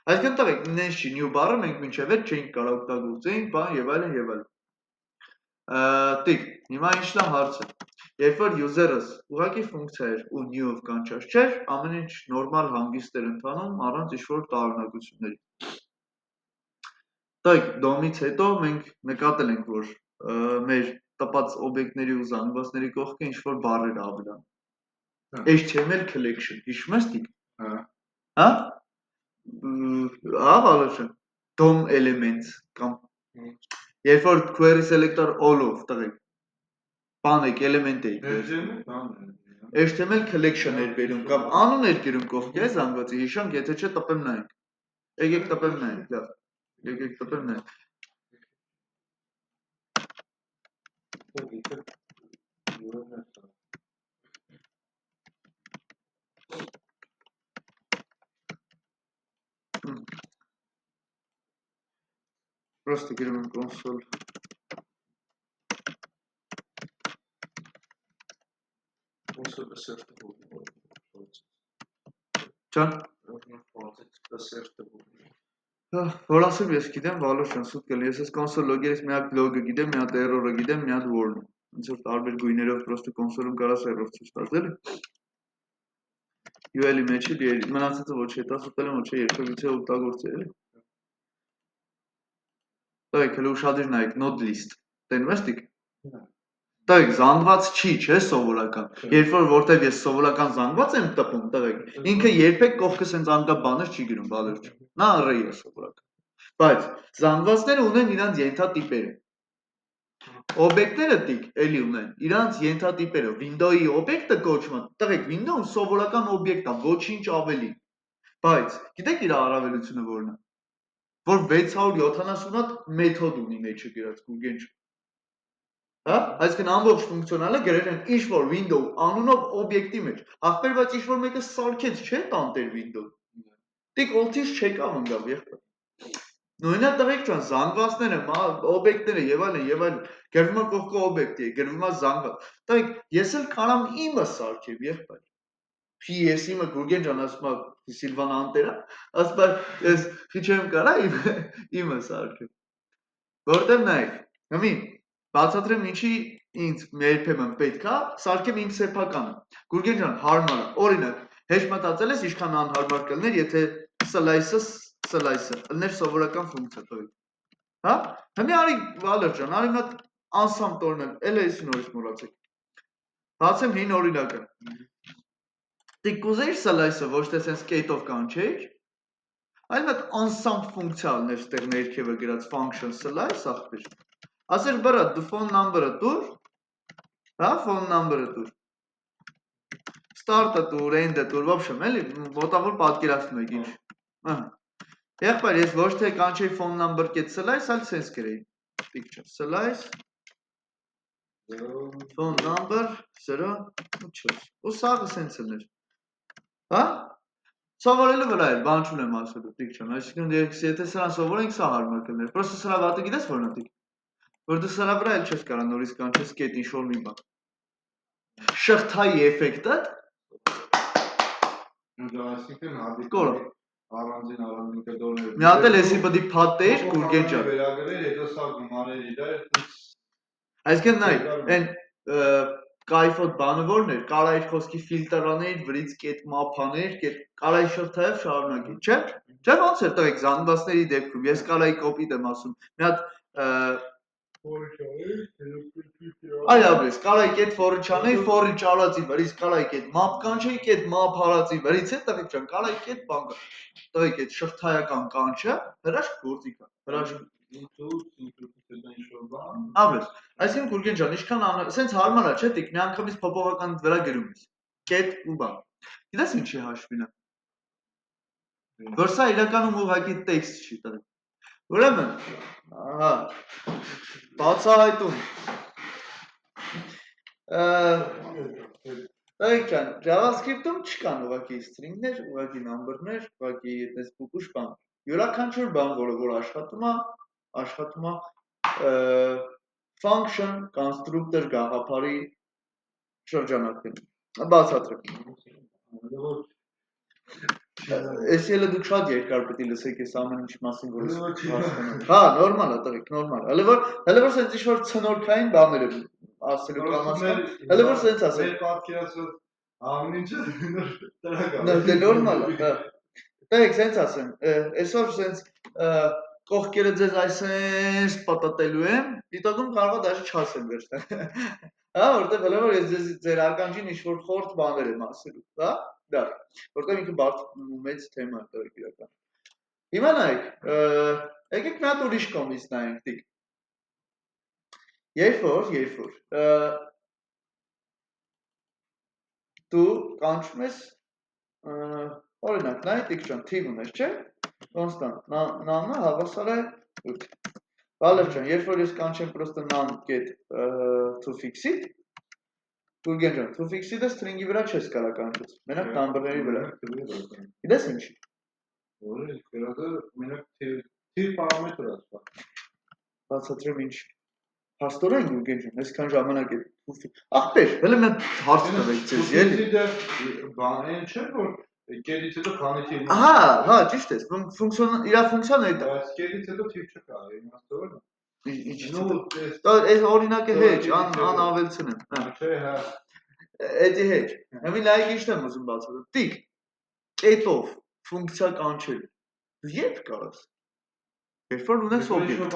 Այսինքն տղեկ, նենց չի new բառը մենք մինչև այդ չէինք կարող օգտագործեինք, բան եւ այլն եւ այլն։ Տիկ, հիմա ինչն է հարցը։ Երբ որ user-ս ուղղակի ֆունկցիա էր ու new-ով կանչած չէր, ամեն ինչ նորմալ հանգիստ էր ընթանում առանց ինչ-որ տարօրինակությունների։ Տայք, DOM-ից հետո մենք նկատել ենք, որ մեր տպած օբյեկտների ու զանգվածների կողքը ինչ-որ բառեր ավելան։ HTML collection, հիշում ես տիկ։ Հա? Հա, բալոչը։ DOM elements կամ երբ որ query selector all-ով տղեկ բանեք էլեմենտ էի HTML collection էր բերում կամ անուն էր գրում կողքի այս զանգվածի հիշանք, եթե չէ տպեմ նայենք։ Եկեք տպեմ նայենք, լավ։ Եկեք տպեմ նայենք։ Պրոստը գրում եմ console Ջան, որ ասեմ ես գիտեմ, վալոշ ջան, սուտ կլինի, ես ես console log-երից մի հատ log-ը գիտեմ, մի հատ error-ը գիտեմ, մի հատ word-ը։ Ոնց որ տարբեր գույներով պրոստը console-ում կարաս error ցույց տաս, էլի։ UL-ի մեջ է, մնացածը ոչ հետա սուտել եմ, ոչ է երբևիցե օգտագործել, էլի։ Տայք, հələ ուշադիր նայեք, node list։ Տենում ես տիկ։ Տղեկ, զանգված չի, չէ, սովորական։ Երբ որ որտեվ ես սովորական զանգված եմ տպում, տղեկ, ինքը երբեք կողքը սենց անգամ բաներ չի գրում, բալեր չի։ Նա առեի է սովորական։ Բայց զանգվածները ունեն իրանց ենթատիպերը։ Օբյեկտները տիկ էլի ունեն իրանց ենթատիպերը։ Window-ի օբյեկտը կոչվում է, տղեկ, Window-ն սովորական օբյեկտ է, ոչինչ ավելի։ Բայց գիտեք իր առավելությունը որն է։ Որ 670 հատ մեթոդ ունի մեջը գրած Google-ը։ Հա, այսինքն ամբողջ ֆունկցիոնալը գրել են ինչ-որ window անունով օբյեկտի մեջ։ Ախպեր, բայց ինչ-որ մեկը սարքեց, չէ՞ տանտեր window։ Դիք օլթից չեկավ ընկավ, եղբայր։ Նույնը տղեկ ջան, զանգվածները, օբյեկտները եւ այլն, գրվում է կողքը օբյեկտի, գրվում է զանգված։ Տղեկ, ես էլ կարամ իմը սարքեմ, եղբայր։ Ես իմը Գուրգեն ջան ասում է Սիլվան անտերա, ասում է ես չեմ կարա իմը սարքեմ։ Որտեղ նայեք, հմի բացատրեմ ինչի ինձ երբեմն պետք է սարքեմ իմ սեփականը։ Գուրգեն ջան, հարմար է։ Օրինակ, հեչ մտածել ես ինչքան անհարմար կլներ, եթե slice-ը լներ սովորական ֆունկցիա տվի։ Հա? Հիմա արի Վալեր ջան, արի մատ անսամ տորնալ, էլ էս նորից մոռացեք։ Բացեմ հին օրինակը։ Դիք կուզեիր slice-ը ոչ թե sense կետով կանչեիր, այլ մատ անսամ ֆունկցիալն է ստեղ ներքևը գրած function slice ախպեր։ Ասեր բրա դու phone number-ը տուր, հա, phone number-ը տուր։ Start-ը տուր, end-ը տուր, в общем, էլի մոտավոր պատկերացնում եք ինչ։ Ահա։ Եղբայր, ես ոչ թե կանչեի phone number get slice, այլ sense գրեի։ Picture slice phone number 0.4։ Ու սաղը sense լներ։ Հա? Սովորելու վրա է, բան չունեմ ասելու, picture, այսինքն եթե սրան սովորենք, սա հարմար կլներ։ Պրոստը սրա վատը գիտես որն է տիկ։ Որ դու սրա վրա էլ չես կարա նորից կանչես կետ ինչ-որ մի բան։ Շղթայի էֆեկտը Այսինքն Կորը։ առանձին կդորներ։ Մի հատ էլ էսի պետք է փաթեիր Գուրգեն ջան։ Վերագրել, հետո սա գումաներ իրար։ Այսինքն նայ, այն կայֆոտ բանը որն էր, կարայր խոսքի ֆիլտրաներ, վրից կետ մափաներ, կարայի շղթայով շարունակի, չէ՞։ Չէ՞ ոնց էր տղեկ զանգվածների դեպքում, ես կարայի կոպիտ եմ ասում։ Մի հատ Այ ապրես, կարայի կետ ֆորը չանեի, ֆորը չարածի վրից, կարայի կետ մապ կանչեի, կետ մապ հարածի վրից է տղեկ ջան, կարայի կետ բան կա։ Տղեկ այդ շղթայական կանչը հրաշք գործիք է, հրաշք։ Ապրես, այսինքն Գուրգեն ջան, ինչքան սենց հարմար է, չէ՞ տիկ, մի անգամից փոփոխական վրա գրում ես։ Կետ ու բան։ Գիտես ինչի հաշվին է։ Որ սա իրականում ուղղակի տեքստ չի տղեկ։ Ուրեմն, ահա, բացահայտում։ Տղեկ ջան, JavaScript-ում չկան ուղղակի string-ներ, ուղղակի number-ներ, ուղղակի այդպես փուկուշ բան։ Յուրաքանչյուր բան, որ աշխատում է function, constructor գաղափարի շրջանակներում։ Բացատրեմ։ Ես ելը դուք շատ երկար պետք է լսեք այս ամեն ինչ մասին, որ ես հասկանամ։ Հա, նորմալ է, տղեկ, նորմալ է։ Հələ որ սենց ինչ-որ ցնորքային բաներ եմ ասելու կամասում, հələ որ սենց ասեմ։ Մեր պատկերացրած ամեն ինչը տրական։ Դե նորմալ է, հա։ Տղեկ, սենց ասեմ, այսօր սենց կողքերը ձեզ այսպես պատատելու եմ, դիտակում կարող է դաժե չասեմ վերջն։ Հա, որտեղ հələ որ ես ձեր ականջին ինչ-որ խորտ բաներ եմ ասելու, հա։ Դա, որտեղ ինքը բարդ ու մեծ թեմա է տղեկ իրական։ Հիմա նայեք, եկեք մի հատ ուրիշ կողմից նայենք տիկ։ Երբ որ դու կանչում ես օրինակ նայ տիկ ջան, թիվ ունես, չէ՞։ Կոնստանտ, նամը հավասար է 8։ Վալեր ջան, երբ որ ես կանչեմ պրոստը nam get to fix it, Գուրգեն ջան, to fix it-ը string-ի վրա չես կարա կանչես, մենակ number-ների վրա։ Գիտես ինչի։ Որը գրածը մենակ թիվ պարամետր է սա։ Բացատրեմ ինչ։ Հաստորեն Գուրգեն ջան, այսքան ժամանակ է ախպեր, հələ մի հարց տվեք ձեզ, էլի։ Բան այն չէ, որ կերից հետո քանի թիվ։ Հա, ճիշտ է, իր ֆունկցիան է դա։ Բայց կերից հետո թիվ չկա, իմաստը ո՞րն է։ Այս օրինակը հեչ, անավելցնեմ, հա։ Չէ, հա։ Էդի հեչ։ Հիմա նայեք ինչն եմ ուզում բացատրել։ Տիկ, կետով ֆունկցիա կանչել։ Դու երբ կարաս։ Երբ որ ունես օբյեկտ։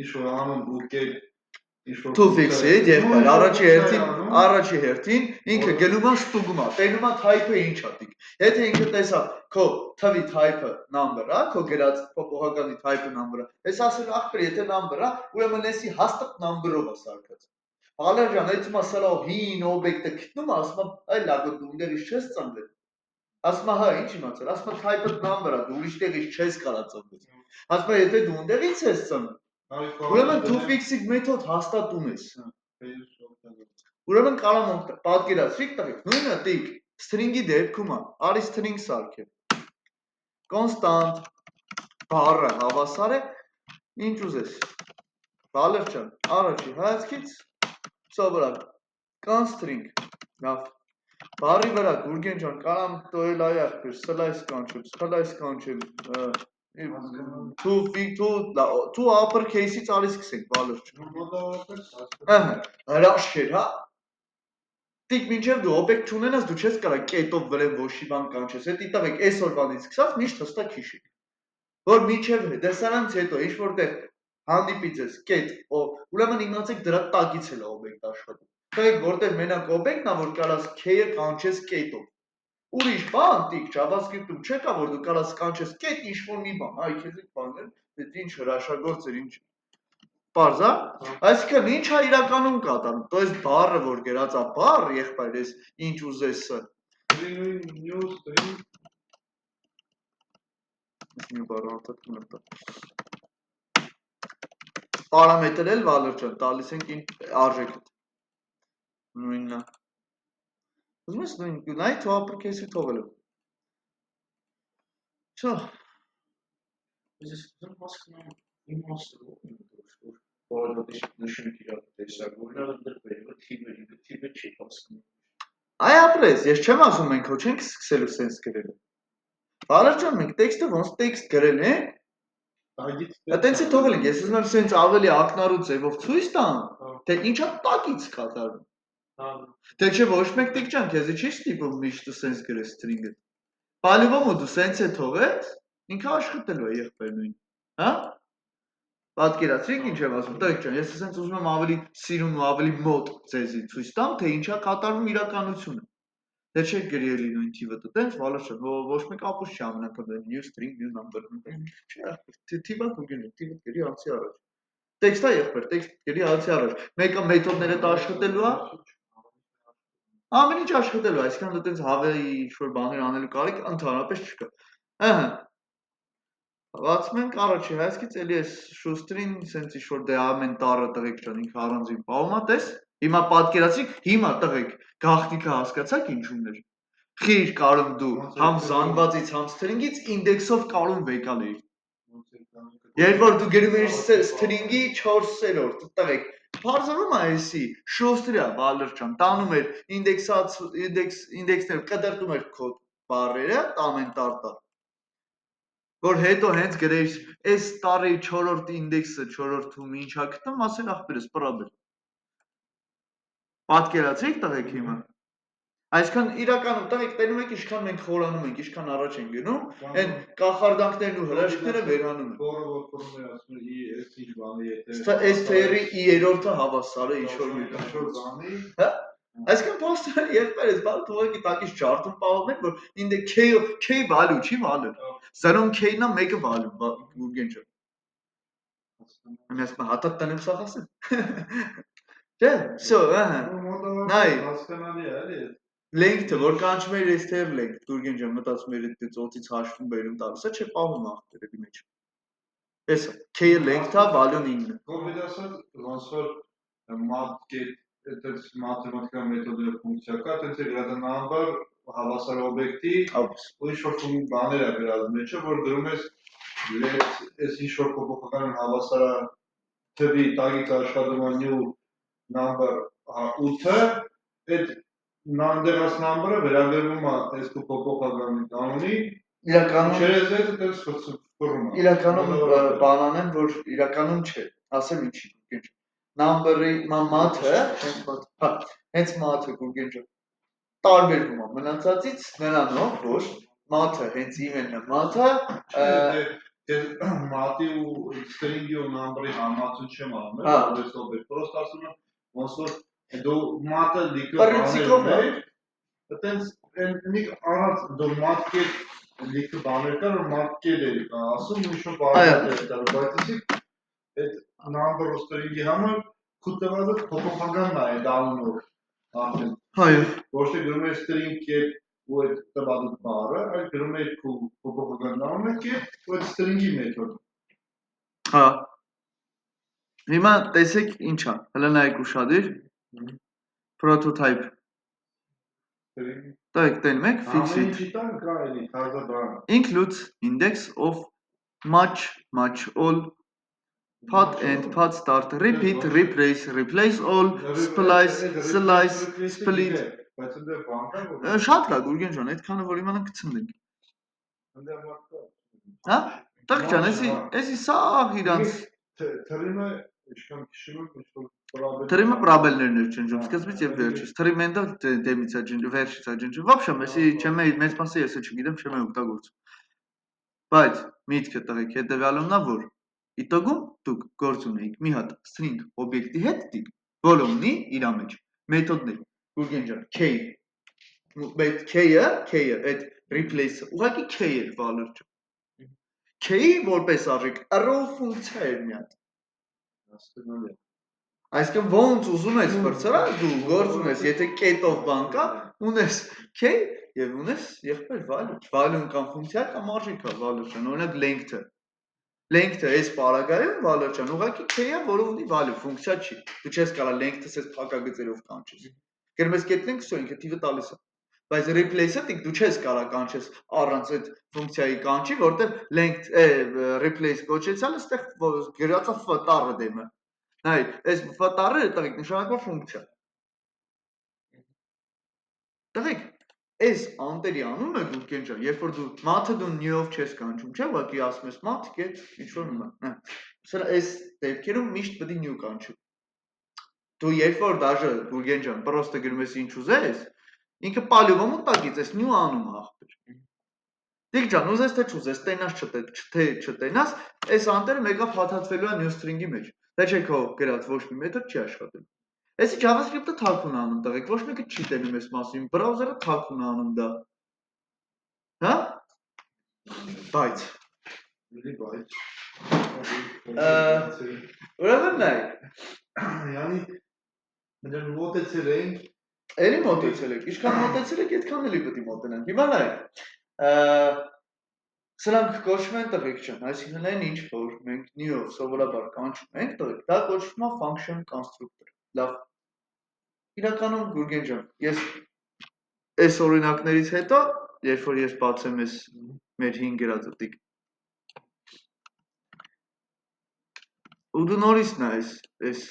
ինչ-որ անում ու կետ ինչ-որ Two fix-ից եւ այլ առաջի հերթին ինքը գնում է ստուգում է, տենում է type-ը ինչա տիկ։ Եթե ինքը տեսա քո թվի type-ը number-ա, քո գրած փոփոխականի type-ը number-ա, ես ասել ախպեր, եթե number-ա, ուրեմն էսի հաստատ number-ով է սարքած։ Ալերջան, այդում է սրա հին օբյեկտը գտնում է, ասում է, այ լավ, դու ունդերից չես ծնվել։ Ասում է, հա, ինչ իմացել, ասում է type-ը number-ա, դու ուրիշ տեղից չես կարա ծնվել։ Ասում է, եթե դու ունդերից ես ծնվել, ուրեմն two fix-ի մեթոդ հաստատում ես։ Ուրեմն կարամ պատկերացրիք տղեկ, նույնը տիկ, string-ի դեպքում է, արի string սարքել։ Constant բառը հավասար է, ինչ ուզես։ Բալերջան, առաջի հայացքից սովորակ, constring, լավ։ Բառի վրա Գուրգեն ջան, կարամ տոել այ ախպեր, սլայս կանչել, սլայս կանչել, two uppercase-ից արի սկսենք, բալերջան։ Հրաշքեր, հա։ Տիկ մինչև դու օբյեկտ չունենաս, դու չես կարա կետով վրեն ոչի բան կանչես, հետի տղեկ այս օրվանից սկսած միշտ հստակ հիշի։ Որ մինչև դեսարանից հետո ինչ որտեղ հանդիպից ես կետ, ուրեմն իմացեք դրա տակից էլ է օբյեկտ աշխատում։ Տղեկ որտեղ մենակ օբյեկտն է, որ կարաս k-ը կանչես կետով։ Ուրիշ բան, տիկ JavaScript-ում չկա, որ դու կարաս կանչես կետ ինչ-որ մի բան, այ քեզ այդ բաներ, դա ինչ հրաշագործ էր, ինչ։ Պարզ է։ Այսինքն ինչ է իրականում կատարում։ То есть բառը, որ գրած է բառ, եղբայր, ես ինչ ուզես։ new string New բառը արտադրում եմ։ Պարամետրել վալրջան, տալիս ենք արժեքը։ Նույնն է։ Ուզում ես նույն, նայ two uppercase-ի թողել եմ։ Չէ։ Здесь маск իմաստը որ նշենք իրար տեսակորները դրվել թիվը չի հասկանում։ Այ ապրես, ես չեմ ասում մենք հո չենք սկսելու sense գրել։ Վալրջան, մենք տեքստը ոնց տեքստ գրել ենք։ Այդտենց է թողել ենք, ես ուզում եմ sense ավելի ակնառու ձևով ցույց տամ, թե ինչա տակից կատարվում։ Թե չէ ոչ մեկ տիկ ջան, քեզի չի ստիպում միշտ sense գրես string-ը։ Բալիվոմը դու sense-ը թողես, ինքը աշխատելու է եղբայր նույն, հա։ Պատկերացրիք ինչ եմ ասում, տղեկ ջան, ես ասենց ուզում եմ ավելի սիրուն ու ավելի մոտ ձեզի ցույց տամ, թե ինչա կատարվում իրականությունը։ Դե չէ գրելի նույն թիվը տենց, վալրջան, ոչ մեկ ապուշ չի ամենակարդը new string, new number։ Չէ, թիվը կգնի, թիվը գրի անցի առաջ։ Տեքստա եղբայր, տեքստ գրի անցի առաջ։ Մեկը մեթոդները դա աշխատելու է։ Ամեն ինչ աշխատելու է, այսինքն դու տենց հավերի ինչ-որ բաներ անելու կարիք ընդհանրապես չկա։ Ահա։ Բացում ենք առաջի հայացքից էլի էս շուստրին սենց ինչ-որ դե ամեն տառը տղեկ ջան ինքը առանձին պահում է, տես։ Հիմա պատկերացրիք, հիմա տղեկ գաղտնիքը հասկացաք ինչու՞մն էր։ Խիր կարում դու համ զանգվածից, համ string-ից ինդեքսով կարում վեկալ էիր։ Երբ որ դու գրում ես string-ի 4-րդ, տղեկ, բարձրում է էսի, շոստրիա, վալրջան, տանում էր ինդեքսներ, կդրտում էր քո բառերը, ամեն տարտա, որ հետո հենց գրեիր, այս տարի 4-րդ ինդեքսը 4-րդում ինչա գտնում, ասել ախպերս պրաբել։ Պատկերացրիք տղեկ հիմա։ Այսքան իրականում տղեկ տենում եք ինչքան մենք խորանում ենք, ինչքան առաջ ենք գնում, այն կախարդանքներն ու հրաշքները վերանում են։ Որը որ կորում է ասում է այս ինչ բանի եթե այս թերի երրորդը հավասար է ինչ-որ մի բանի, հա։ Այսինքն փոստը եղբայր էս բան թողակի տակից ջարդում պահում եք, որ ինձ k value չի value։ 0-ն k-ն է, 1-ը value, Գուրգեն ջան։ Ես հատատ տնեմ սա ասեմ։ Չէ, всё, ահա։ Նայ, հասկանալի է, էլի։ Length-ը, որ կանչում էր այս թեր length, Գուրգեն ջան, մտածում էր այդ ծոցից հաշվում բերում տալիս, չէ, պահում ախտերերի մեջ։ Էսա, k-ը length-ը, value-ն 9-ը։ Կողմից ասած, ոնց որ math այդպես մաթեմատիկական մեթոդը ֆունկցիա կա, այդպես է գրած number հավասար օբյեկտի, ու ինչ-որ բաներ է գրած մեջը, որ գրում ես let, այս ինչ-որ փոփոխական հավասար է թվի տագից աշխատում է new number 8-ը, այդ նանդերած number-ը վերագրվում է այս փոփոխականի կանոնի, իրականում չերես այդ այդպես ֆորում է։ Իրականում բանան են, որ իրականում չէ, ասեմ ինչի, Գուրգեն ջան։ Number-ի math-ը, հենց math-ը, Գուրգեն ջան, տարբերվում է մնացածից նրանով, որ math-ը հենց իմենն է math-ը, մատի ու string-ի ու number-ի համացուն չեմ անում, որպես օբյեկտ, պրոստ ասում եմ, ոնց որ դու մատը լիքը բաներ ուներ, այտենց այնիկ առանց դու մատկեր լիքը բաներ կար, որ մատկեր էի ասում, ինչ-որ բաներ էր տալ, բայց իսկ այդ number ու string-ի համար քու տվածը փոփոխականն է դառնում արդեն։ Այո։ Ոչ թե գրում ես string կետ ու այդ տվածը բառը, այլ գրում ես քու փոփոխական դառնում է կետ ու այդ string-ի մեթոդ։ Հա։ Հիմա տեսեք ինչ է, հələ նայեք ուշադիր։ Prototype։ Տայք տենում եք fix it։ Ինչի տան կա էլի թազա բան։ Includes index of match, match all, path end, path start, repeat, replace, replace all, splice, slice, split։ Բայց այնտեղ բան կա որ Շատ լավ, Գուրգեն ջան, այդքանը որ իմանանք կցնենք։ այնտեղ բան կա։ Հա? Տղ ջան, էսի սաղ իրանց Թրիմը ինչքան քշում եմ ինչ-որ պրոբել։ Թրիմը պրոբելներն էր ջնջում, սկզբից եւ վերջից։ Թրիմը այնտեղ դեմից է ջնջում, վերջից է ջնջում։ Вообще, էսի չեմ մեծ մասը ես չգիտեմ, չեմ օգտագործում։ Բայց միտքը տղեկ հետեւյալումն է, որ իտոգում դուք գործ ունեիք մի հատ string օբյեկտի հետ դիք, որը ունի իր մեջ մեթոդներ։ Գուրգեն ջան, k։ Բայց k-ը այդ replace-ը ուղղակի k էր value ջան։ K-ի որպես արժեք arrow ֆունկցիա էր մի հատ։ Հասկանալի է։ Այսինքն ոնց ուզում ես բրցրա, դու գործ ունես, եթե կետով բան կա, ունես k եւ ունես եղբայր value, value կամ ֆունկցիա կամ արժեք է value ջան, օրինակ length-ը։ Length-ը այս պարագայում value ջան, ուղղակի k-ը, որը ունի value, ֆունկցիա չի։ Դու չես կարա length-ը ես փակագծերով կանչես։ Գրում ես կետնենք, всё, ինքը թիվը տալիս է։ Բայց replace-ը դու չես կարա կանչես առանց այդ ֆունկցիայի կանչի, որտեղ length replace կոչեցյալ, այստեղ գրած է f տառը դեմը։ Հայ, այս f տառը տղեկ նշանակում է ֆունկցիա։ Տղեկ, այս անտերի անունը Գուրգեն ջան, երբ որ դու math-ը դու new-ով չես կանչում, չէ՞, ուղղակի ասում ես math, կետ, ինչ-որ նման։ Սա այս դեպքերում միշտ պետք է new կանչու։ Դու երբ որ դաժե Գուրգեն ջան, պրոստը գրում ես ինչ ուզես, ինքը по-любому տակից այս new անումը ախպեր։ Դիք ջան, ուզես թե չուզես, տենաս չտենաս, այս անտերը մեկը փաթաթվելու է new string-ի մեջ։ Դա չէ քո գրած ոչ մի մեթոդ չի աշխատել։ Այսի JavaScript-ը թաքուն անում տղեկ, ոչ մեկը չի տենում այս մասին, բրաուզերը թաքուն անում դա։ Հա? Բայց ուրեմն նայ, Yani մենք մոտեցել ենք, էլի մոտեցել եք, ինչքան մոտեցել եք, այդքան էլի պետք է մոտենանք։ Հիմա նայ, սրանք կոչվում են տղեկ ջան, այսինքն այն ինչ որ մենք new-ով սովորաբար կանչում ենք տղեկ, դա կոչվում է function constructor։ Լավ։ Իրականում Գուրգեն ջան, ես այս օրինակներից հետո, երբ որ ես բացեմ այս մեր 5 գրածը տիկ, ու դու նորից նայես այս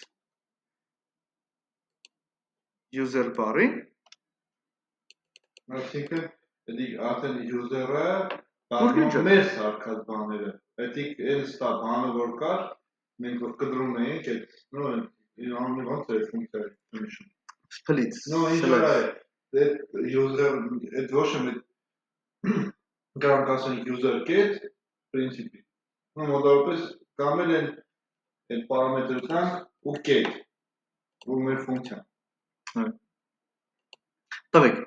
user bar-ին, այսինքն էլի արդեն user-ը բացում մեր սարքած բաները, այդիկ այն ստա բանը որ կար, մենք որ կդրում էինք այդ, նո այն անունը ոնց է ֆունկցիա նշում։ split։ Նո ինչ որ է, այդ user, այդ ոչ եմ կարող ասենք user get principi։ Նո մոտավորապես կամ էլ այն պարամետրության ու get, ու մեր ֆունկցիա։ Տվեք,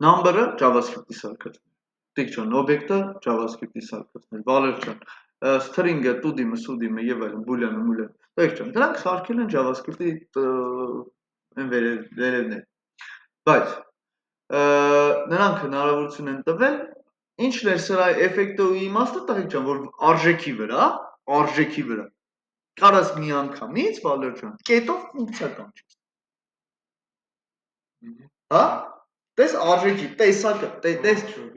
number-ը JavaScript-ի սարքածն է, տիկ ջան, object-ը JavaScript-ի սարքածն է, value ջան, string-ը, tudime, sudime եւ այլն, boolean-ը, mul-ը, տիկ ջան, դրանք սարքել են JavaScript-ի վերևներ, բայց նրանք հնարավորություն են տվել, ինչն էր սրա էֆեկտը ու իմաստը, տղեկ ջան, որ արժեքի վրա, կարաս մի անգամից, value ջան, կետով ֆունկցիա կանչես։ Հա? Տես արժեքի, տեսակը,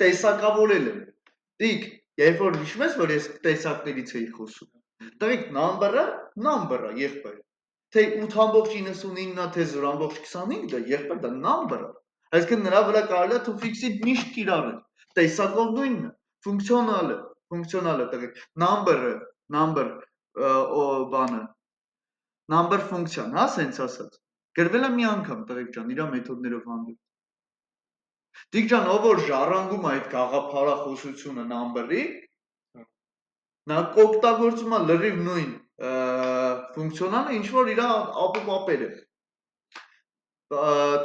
տեսակավորել եմ։ Տիկ, երբ որ հիշում ես, որ ես տեսակներից էի խոսում։ Տղեկ number-ը, եղբայր։ Թե 8.99-ա, թե 0.25 դա եղբայր, դա number-ը։ Այսինքն նրա վրա կարելի է to fix it միշտ կիրառել։ Տեսակով նույնն է, ֆունկցիոնալը տղեկ, number բանը, number ֆունկցիան, հա, սենց ասած։ Գրվել է մի անգամ տղեկ ջան, իրա մեթոդներով հանդիպ։ Դիք ջան, ով որ ժառանգում է այդ գաղափարախոսությունը number-ի, նա կօգտագործում է լրիվ նույն ֆունկցիոնալը, ինչ որ իր ապուպապերը։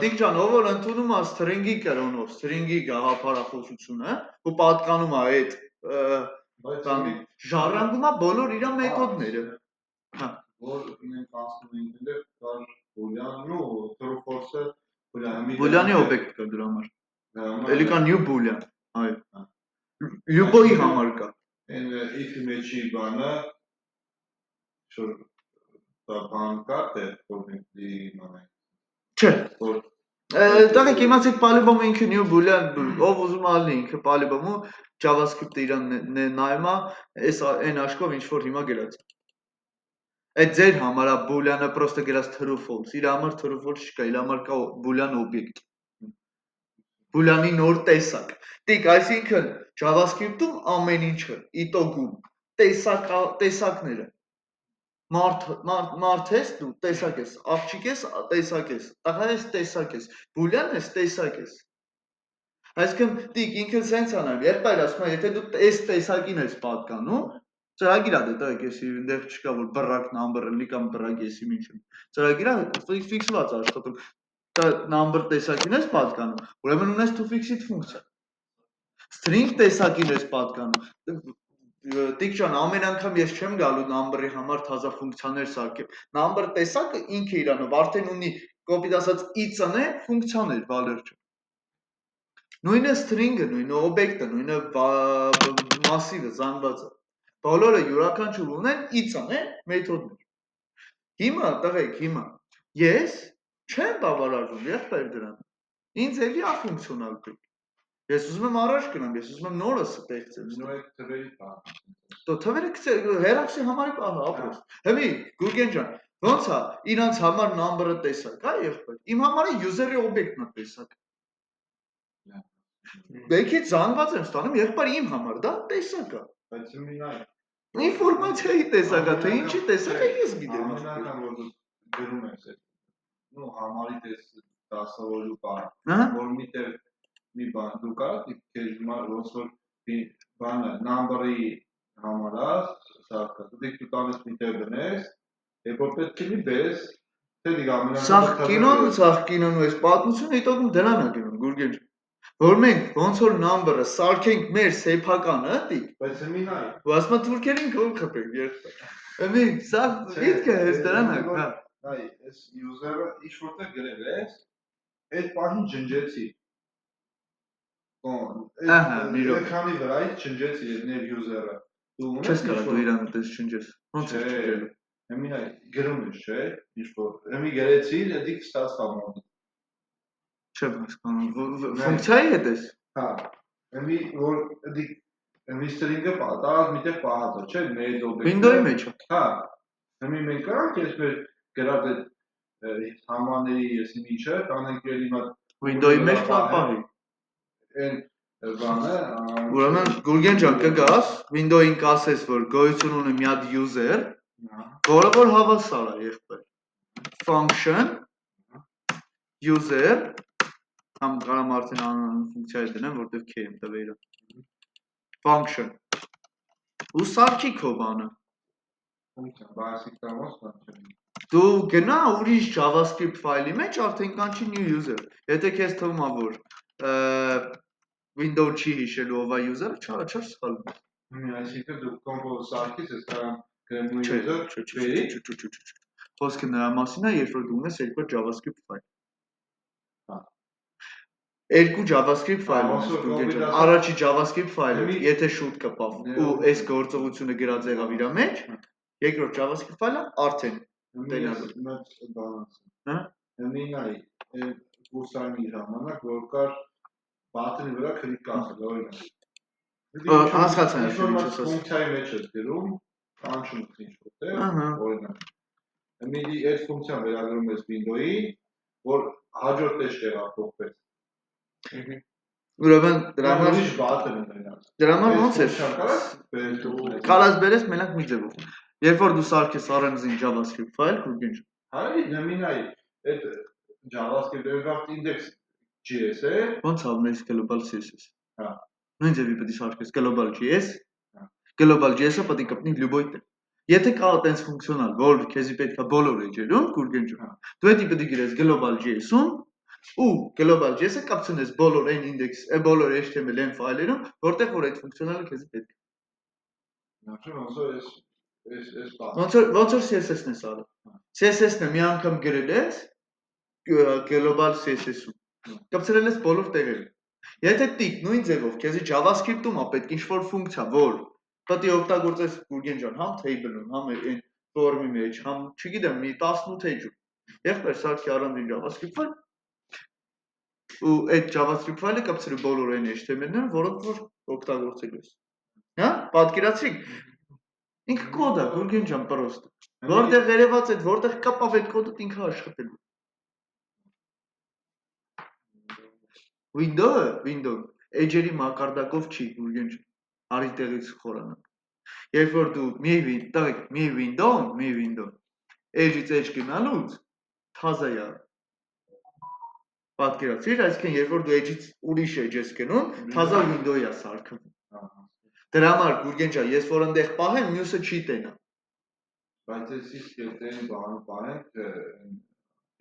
Տիկ ջան, ով որ ընդունում է string-ի կրոնով, string-ի գաղափարախոսությունը, ու պատկանում է այդ ժառանգում է բոլոր իր մեթոդները։ Որ մենք ասում ենք դեռ կար boolean ու true false-ը Boolean-ի օբյեկտ կա դրա համար։ Էլի կա new boolean, այո։ Լյուբոյի համար կա։ Այն if image-ի բանը շուտ բան կա թե կոնկրետի իմանանք։ Չէ։ Տղեկ իմացեք Polybomb-ը ինքը new boolean, ով ուզում է ալի ինքը Polybomb-ը JavaScript-ը իրան նայում է, այս այն աշկով ինչ որ հիմա գրած։ Այդ ձեր համար է boolean-ը պրոստը գրած true false, իր համար true false չկա, իր համար կա boolean օբյեկտ։ Boolean-ի նոր տեսակ։ Տիկ, այսինքն JavaScript-ում ամեն ինչը իտոգում տեսակները։ Մարդ ես դու, տեսակ ես, աղջիկ ես, տեսակ ես, տղա ես, տեսակ ես, boolean ես, տեսակ ես։ Այսինքն տիկ ինքը սենց անալ, եղբայր ասում է, եթե դու այս տեսակին ես պատկանում, ծրագիրա դե տղեկ եսի դեղ չկա որ բռակ number-ը լի կամ բռակ եսի մինչում։ Ծրագիրա ֆիքսված աշխատում։ Number տեսակին ես պատկանում, ուրեմն ունես to fix-it ֆունկցիա։ String տեսակին ես պատկանում։ Տիկ ջան, ամեն անգամ ես չեմ գալու number-ի համար թազա ֆունկցիաներ սարքեմ։ Number տեսակը ինքը իրանով արդեն ունի կոպիտ ասած i-ն է ֆունկցիաներ value-ը։ Նույնը string-ը, նույնը օբյեկտը, նույնը massive-ը, զանգվածը։ Բոլորը յուրաքանչյուր ունեն i-ն է մեթոդներ։ Հիմա, տղեկ, հիմա ես չեմ բավարարվում եղբայր դրան։ Ինձ էլի է ֆունկցիոնալ պետք։ Ես ուզում եմ առաջ գնամ, ես ուզում եմ նորը ստեղծեմ։ Նույն թվերի բան։ Դու թվերը հերաքսի համար ահա ապրես։ Հիմի Գուրգեն ջան, ոնց է իրանց համար number-ը տեսակ, հա եղբայր։ Իմ համար user-ի օբյեկտն է տեսակ։ Բեկից զանգված եմ ստանում, եղբայր իմ համար դա տեսակ է։ Բայց իմինայ Ինֆորմացիայի տեսակ է, թե ինչի տեսակ է ես գիտեմ։ Ամեն անգամ որ դու գրում ես այդ նո համարի տես դասավորելու բան, որ միտեղ մի բան դու կարա քեզ ոնց որ բանը number-ի համար է, սարքա, դու տանես միտեղ դնես, երբ որ պետք է բես, թե դի ամեն Սաղ կինոն ու այս պատմությունը հետո դրան է գնում, Գուրգեն ջան։ Որ մենք ոնց որ number-ը սարքենք մեր սեփականը, տիկ։ Բայց իմինայ։ Ու ասում եմ թուրքերին կողմ խփենք, եղբայր։ Էմի, սա միտքը հենց դրան է, հա։ Այ, այս user-ը ինչ որտեղ գրել ես, այդ պահին ջնջեցի։ Էքրանի վրայից ջնջեցի ներ user-ը։ Դու ունես չես կարող դու իրան այդպես ջնջես։ Ոնց է ջնջելու։ Էմի գրում ես, չէ՞, ինչ որ։ Էմի գրեցի, դիք ստացվա մոտ։ Չեմ հասկանում։ Ֆունկցիայի հետ ես։ Հա։ Էմի որ դիք string-ը պատահած միտեղ պահած է, չէ՞, մեր օբյեկտը։ Windows-ի մեջ է։ Հա։ Էմի մենք կարանք ես մեր գրած այդ համաների եսի միջը, կանենք էլի մատ Windows-ի մեջ պահի։ Այն բանը, ուրեմն Գուրգեն ջան կգաս, Windows-ին կասես, որ գոյություն ունի մի հատ user, որը որ հավասար է եղբայր։ Function user Համ կարամ արդեն ֆունկցիայի դնեմ, որտեղ k եմ տվել իրան։ Function։ Ու սարքի քո բանը։ Դու գնա ուրիշ JavaScript ֆայլի մեջ արդեն կանչի new user։ Եթե քեզ թվում է որ Windows չի հիշելու ով է user-ը, չար սխալվում։ Այսինքն դու compose սարքից ես կարամ գրեմ new user, Խոսքը նրա մասին է, երբ որ դու ունես երկու JavaScript ֆայլ։ Երկու JavaScript ֆայլ ունես, առաջի JavaScript ֆայլը, եթե շուտ կպավ ու այս գործողությունը գրած եղավ իր մեջ, երկրորդ JavaScript ֆայլը արդեն տենալու։ Հա։ Նայ, կուրսանի ժամանակ որ կար բաթերի վրա քլիկ կացել, օրինակ։ Հասկացա, ինչ-որ ֆունկցիայի մեջ ես գրում, կանչում ինչ որտեղ, օրինակ։ Էմի այդ ֆունկցիան վերագրում ես Windows-ի, որ հաջորդ էջ տեղափոխվեց։ Ուրեմն դրա համար ոնց է։ Կարաս բերես մենակ մի ձևով։ Երբ որ դու սարքես առանձին JavaScript ֆայլ, Գուրգեն ջան։ Հայ, նամինայ, այդ JavaScript index.js է։ Ոնց ալնես global CSS։ Հա։ Նույն ձևի պետք է սարքես global.js, global JS-ը պետք է կպնի любой տեղ։ Եթե կա այդպես ֆունկցիոնալ, որ քեզի պետք է բոլոր էջերում, Գուրգեն ջան, դու էդի պետք է գրես global JS-ում ու global JS-ը կապցնես բոլոր n index, բոլոր HTML n ֆայլերում, որտեղ որ այդ ֆունկցիոնալը քեզի պետք է։ Ոնց որ CSS-ն ես արել։ CSS-ը մի անգամ գրել ես global CSS-ում։ Կապցրել ես բոլոր տեղերում։ Եթե տիկ նույն ձևով քեզի JavaScript-ում է պետք ինչ-որ ֆունկցիա, որ պետք է օգտագործես Գուրգեն ջան, համ table-ում, համ այն form-ի մեջ, համ, չգիտեմ, մի 18 էջում։ Եղբայր սարքի առանձին JavaScript ֆայլ ու այդ JavaScript ֆայլը կապցրու բոլոր այն HTML-ները, որոնք որ օգտագործելու ես։ Հա՞, պատկերացրիք։ Ինքը կոդ է, Գուրգեն ջան, պրոստ։ Որտեղ երևաց այդ, որտեղ կապավ այդ կոդը ինքը աշխատելու։ Window-ը էջերի մակարդակով չի, Գուրգեն ջան, արի տեղից խորանանք։ Երբ որ դու մի window, էջից էջ գնալուց, թազա է։ Պատկերացրիր, այսինքն երբ որ դու էջից ուրիշ էջ ես գնում, թազա window-ի է սարքվում։ Դրա համար, Գուրգեն ջան, ես որ այնտեղ պահեմ, մյուսը չի տենա։ Բայց ես իսկ այդտեղի բանը պահենք,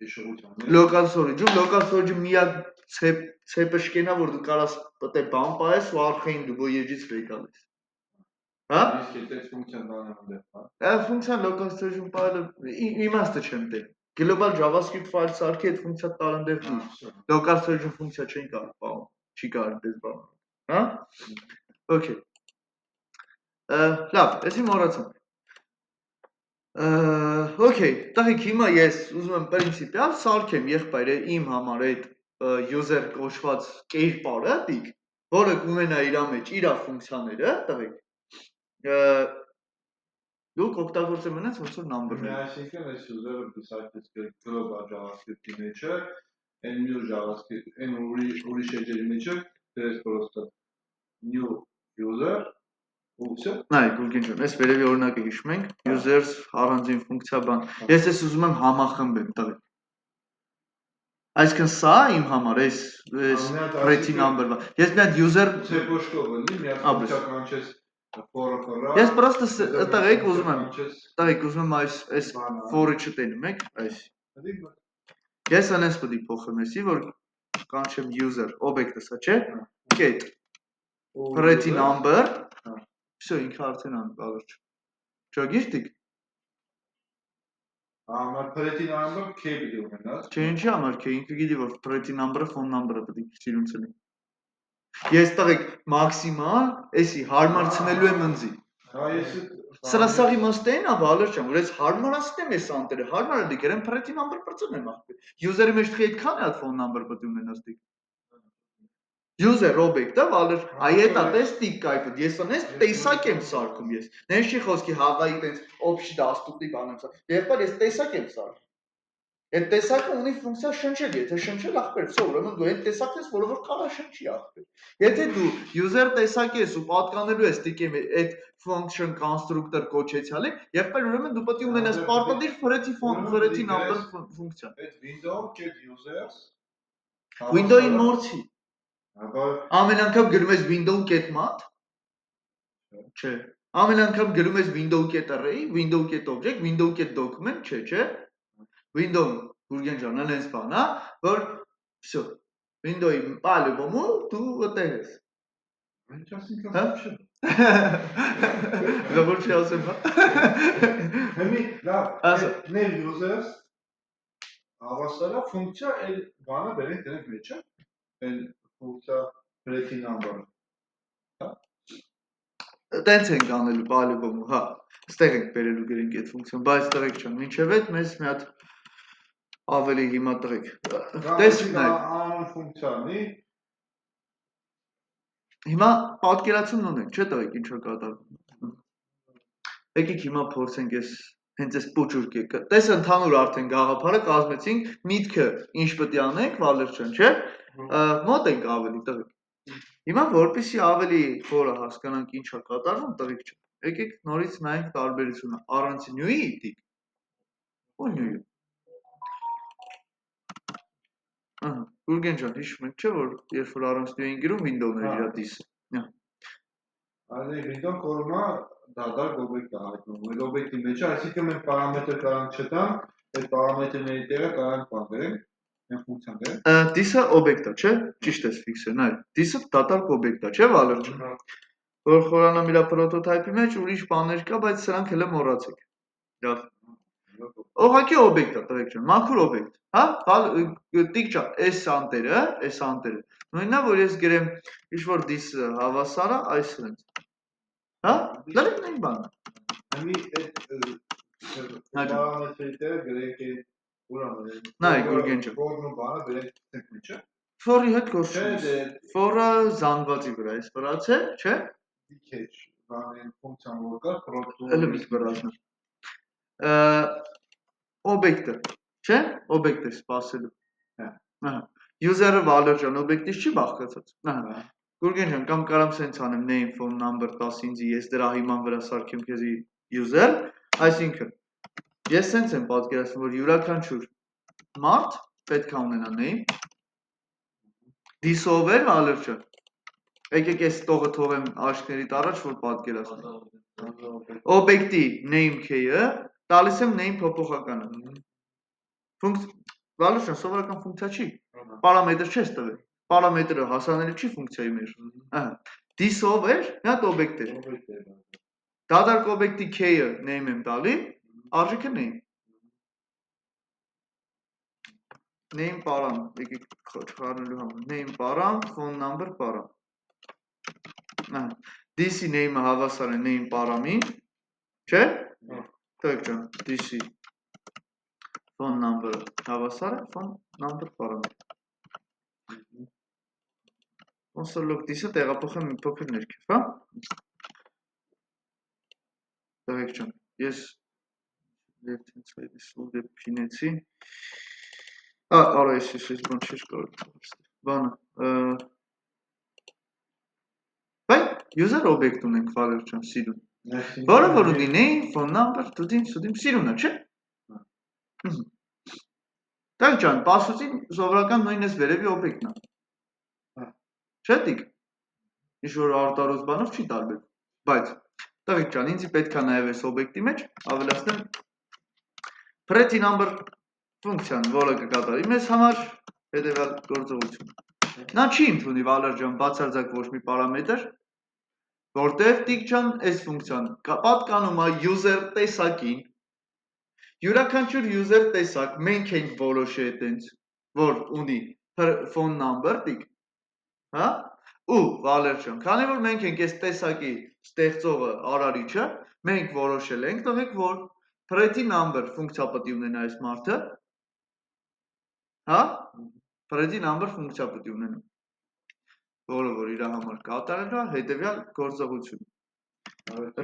Local storage-ում միակ ցեպը շկենա, որ դու կարաս պետք է բան պահես ու արխային դու որ էջից վեկալես։ Հա? Իսկ այդ ֆունկցիան բանը այնտեղ, հա։ Այդ ֆունկցիան local storage-ում պահելը իմաստը չեմ տեղ։ Global JavaScript ֆայլ սարքի այդ ֆունկցիա տարանդեղ դու։ Local storage-ում ֆունկցիա չեն կարող պահում։ Չի կարող դες բան։ Հա? Okay։ Լավ, էսի մոռացանք։ Okay, տղեկ հիմա ես ուզում եմ պրինցիպիալ սարքեմ եղբայր իմ համար այդ user կոչված կերպարը, տիկ, որը կունենա իր մեջ իր ֆունկցիաները, տղեկ։ Դուք օգտագործում եք ոնց որ number-ներ։ Այսինքն այս user-ը դիսակտես global JavaScript-ի մեջը, այն new JavaScript, այն ուրիշ էջերի մեջը, դες պրոստը new user ֆունկցիա։ Նայ, Գուրգեն ջան, այս վերևի օրինակը հիշում ենք, users առանձին ֆունկցիա բան։ Ես ես ուզում եմ համախմբեմ, տղեկ։ Այսինքն սա իմ համար այս pretty number-ը։ Ես մի հատ user Ցեպոշկով էլի, մի հատ ֆունկցիա կանչես for-ը։ Ես պրոստը տղեկ ուզում եմ այս for-ը չտենում եք, այս։ Ես անես պետք է փոխեմ էսի, որ կանչեմ user object-ը սա չէ, get pretty number, всё, ինքը արդեն անկարող չէ։ Ճոգիրտիկ։ Ամա pretty number k պիտի ունենաս։ Չէ, ինչի համար k, ինքը գիտի որ pretty number-ը phone number-ը պետք է սիրունցնի։ Ես տղեկ մաքսիմալ, էսի հարմարցնելու եմ ընձի։ Հա, ես Սրասաղի մստեին ա բալեր չեմ, որ ես հարմարացնեմ ես անտերը, հարմարը դի գրեմ pretty number պրծնեմ աղբի։ User-ի մեջ տղի այդքան է այդ phone number պետք է ունենաս դի։ User object-ը վալեր, այ էտա տես տիկ կայքը, ես անես տեսակ եմ սարքում ես։ Նենց չի խոսքի հավայի տենց общий доступի բան եմ սարքում։ Եղբայր ես տեսակ եմ սարքում։ Այդ տեսակը ունի ֆունկցիա շնչել, եթե շնչել ախպեր, всё, ուրեմն դու այդ տեսակն ես, որը որ կարա շնչի ախպեր։ Եթե դու user տեսակ ես ու պատկանելու ես տիկեմ այդ function constructor կոչեցյալի, եղբայր ուրեմն դու պետք է ունենաս պարտադիր pretty number ֆունկցիա։ Այդ window get users Window-ի մորցի։ Աբա Ամեն անգամ գրում ես window get mat։ Չէ։ Ամեն անգամ գրում ես window get array, window get object, window get document, չէ։ Window Գուրգեն ջան, այնպես բան, հա, որ всё։ Window-ի по-любому դու այդտեղ ես։ Ինչ ասինքն չէ։ Դա ոչ ասեմ, հա։ Հիմի լավ, ներ users հավասարա ֆունկցիա այլ բանը բերենք դրանք մեջը, այն ֆունկցիա pretty number-ը։ Հա։ Տենց ենք անելու по-любому, հա։ Ստեղ ենք բերելու գրենք այդ ֆունկցիան, բայց տղեկ ջան, մինչև այդ մեզ մի հատ ավելի հիմա տղեկ։ Տեսնեք անուն ֆունկցիանի Հիմա պատկերացումն ունենք, չէ՞ տղեկ, ինչ է կատարվում։ Եկեք հիմա փորձենք այս հենց այս փոճուրկը։ Տես ընդհանուր արդեն գաղափարը կազմեցինք, միտքը ինչ պետք է անենք, Վալեր ջան, չէ՞։ Մոտ ենք ավելի տղեկ։ Հիմա որպեսզի ավելի խորը հասկանանք ինչ է կատարվում, տղեկ ջան։ Եկեք նորից նայենք տարբերությունը առանց նյուի տիկ։ Ու նյուի։ Ահա, Գուրգեն ջան, հիշում եք, չէ՞ որ երբ որ առանց նյուի են գրում window-ները իր դիսը։ Այլ վիդեոն կորմա դադար օբյեկտ է հայտնում։ Այդ օբյեկտի մեջ է, այսինքն մենք պարամետր կարանք չտանք, այդ պարամետրների տեղը կարանք բանվենք, մենք ֆունկցիան դենք։ This-ը օբյեկտ է, չէ՞։ Ճիշտ ես ֆիքսեն, այ։ This-ը դատարկ օբյեկտ է, չէ՞, Վալերջ։ Որ խորանամ իր պրոտոտայպի մեջ ուրիշ բաներ կա, բայց սրանք հենց մոռացեք։ Լավ։ Ուղղակի օբյեկտ է, տղեկ ջան, մաքուր օբյեկտ, հա? Տիկ ջան, այս անտերը։ Նույնն է, որ ես գրեմ ինչ-որ this հավասար է այս հենց։ Հա? Լրիվ նույն բանը։ Հիմի այդ պարամետրերի տեղը գրենք այդ ուրանը։ Նայ, Գուրգեն ջան։ Ֆորն ու բանը գրենք տենք մեջը։ For-ի հետ գործում։ For-ը զանգվածի վրա է վրաց է, չէ՞։ Dikech բանը ֆունկցիան որ կա, պրոդուկտ։ Էլի մի վրացն է։ Օբյեկտը, չէ՞։ Օբյեկտ է սպասելու։ Ահա։ User-ը Վալերջան օբյեկտից չի բաղկացած։ Ահա։ Գուրգեն ջան, կամ կարամ սենց անեմ name phone number 10 ինձի, ես դրա հիման վրա սարքեմ քեզի user, այսինքն ես սենց եմ պատկերացնում, որ յուրաքանչյուր մարդ պետք է ունենա name, this-ով է Վալերջան։ Եկեք այս տողը թողեմ աչքներիդ առաջ, որ պատկերացնեմ։ Օբյեկտի name key-ը տալիս եմ name փոփոխականը։ Վալերջան սովորական ֆունկցիա չի։ Պարամետր չես տվել։ Պարամետրը հասանելի չի ֆունկցիայի մեջ։ Ահա։ This-ով է, մի հատ օբյեկտ է։ Դատարկ օբյեկտի key-ը name եմ տալի, արժիքը name։ Name param, եկեք խառնելու համար։ Name param, phone number param։ Ահա։ This-ի name-ը հավասար է name param-ին, չէ՞։ Տղեկ ջան, this-ի phone number-ը հավասար է phone number param-ին։ Ոնց որ լոկ this-ը տեղափոխեմ մի փոքր ներքև, հա։ Տղեկ ջան, ես լեփտենց վայրի սուլը փինեցի։ Արա ես բան չես կարող։ Բանը, բայ user օբյեկտ ունենք Վալեր ջան, սիրուն։ Որը որ ունի name, phone number, դուդին, սիրուն է, չէ՞։ Տղեկ ջան, պասուցին սովորական նույն էս վերևի օբյեկտն է։ Չէ՞ տիկ։ Ինչ-որ արտարոց բանով չի տարբեր։ Բայց տղեկ ջան, ինձի պետք է նաև այս օբյեկտի մեջ ավելացնեմ pretty number ֆունկցիան, որը կկատարի մեզ համար հետևյալ գործողություն։ Նա չի ընդունի Վալեր ջան բացարձակ ոչ մի պարամետր, որտեղ տիկ ջան այս ֆունկցիան պատկանում է user տեսակին։ Յուրաքանչյուր user տեսակ մենք ենք որոշի այտենց, որ ունի phone number տիկ, հա? Ու Վալեր ջան, քանի որ մենք ենք այս տեսակի ստեղծողը արարիչը, մենք որոշել ենք տղեկ, որ pretty number ֆունկցիա պետք է ունենա այս մարդը, հա? Pretty number ֆունկցիա պետք է ունենա, որը որ իր համար կատարելու է հետևյալ գործողություն։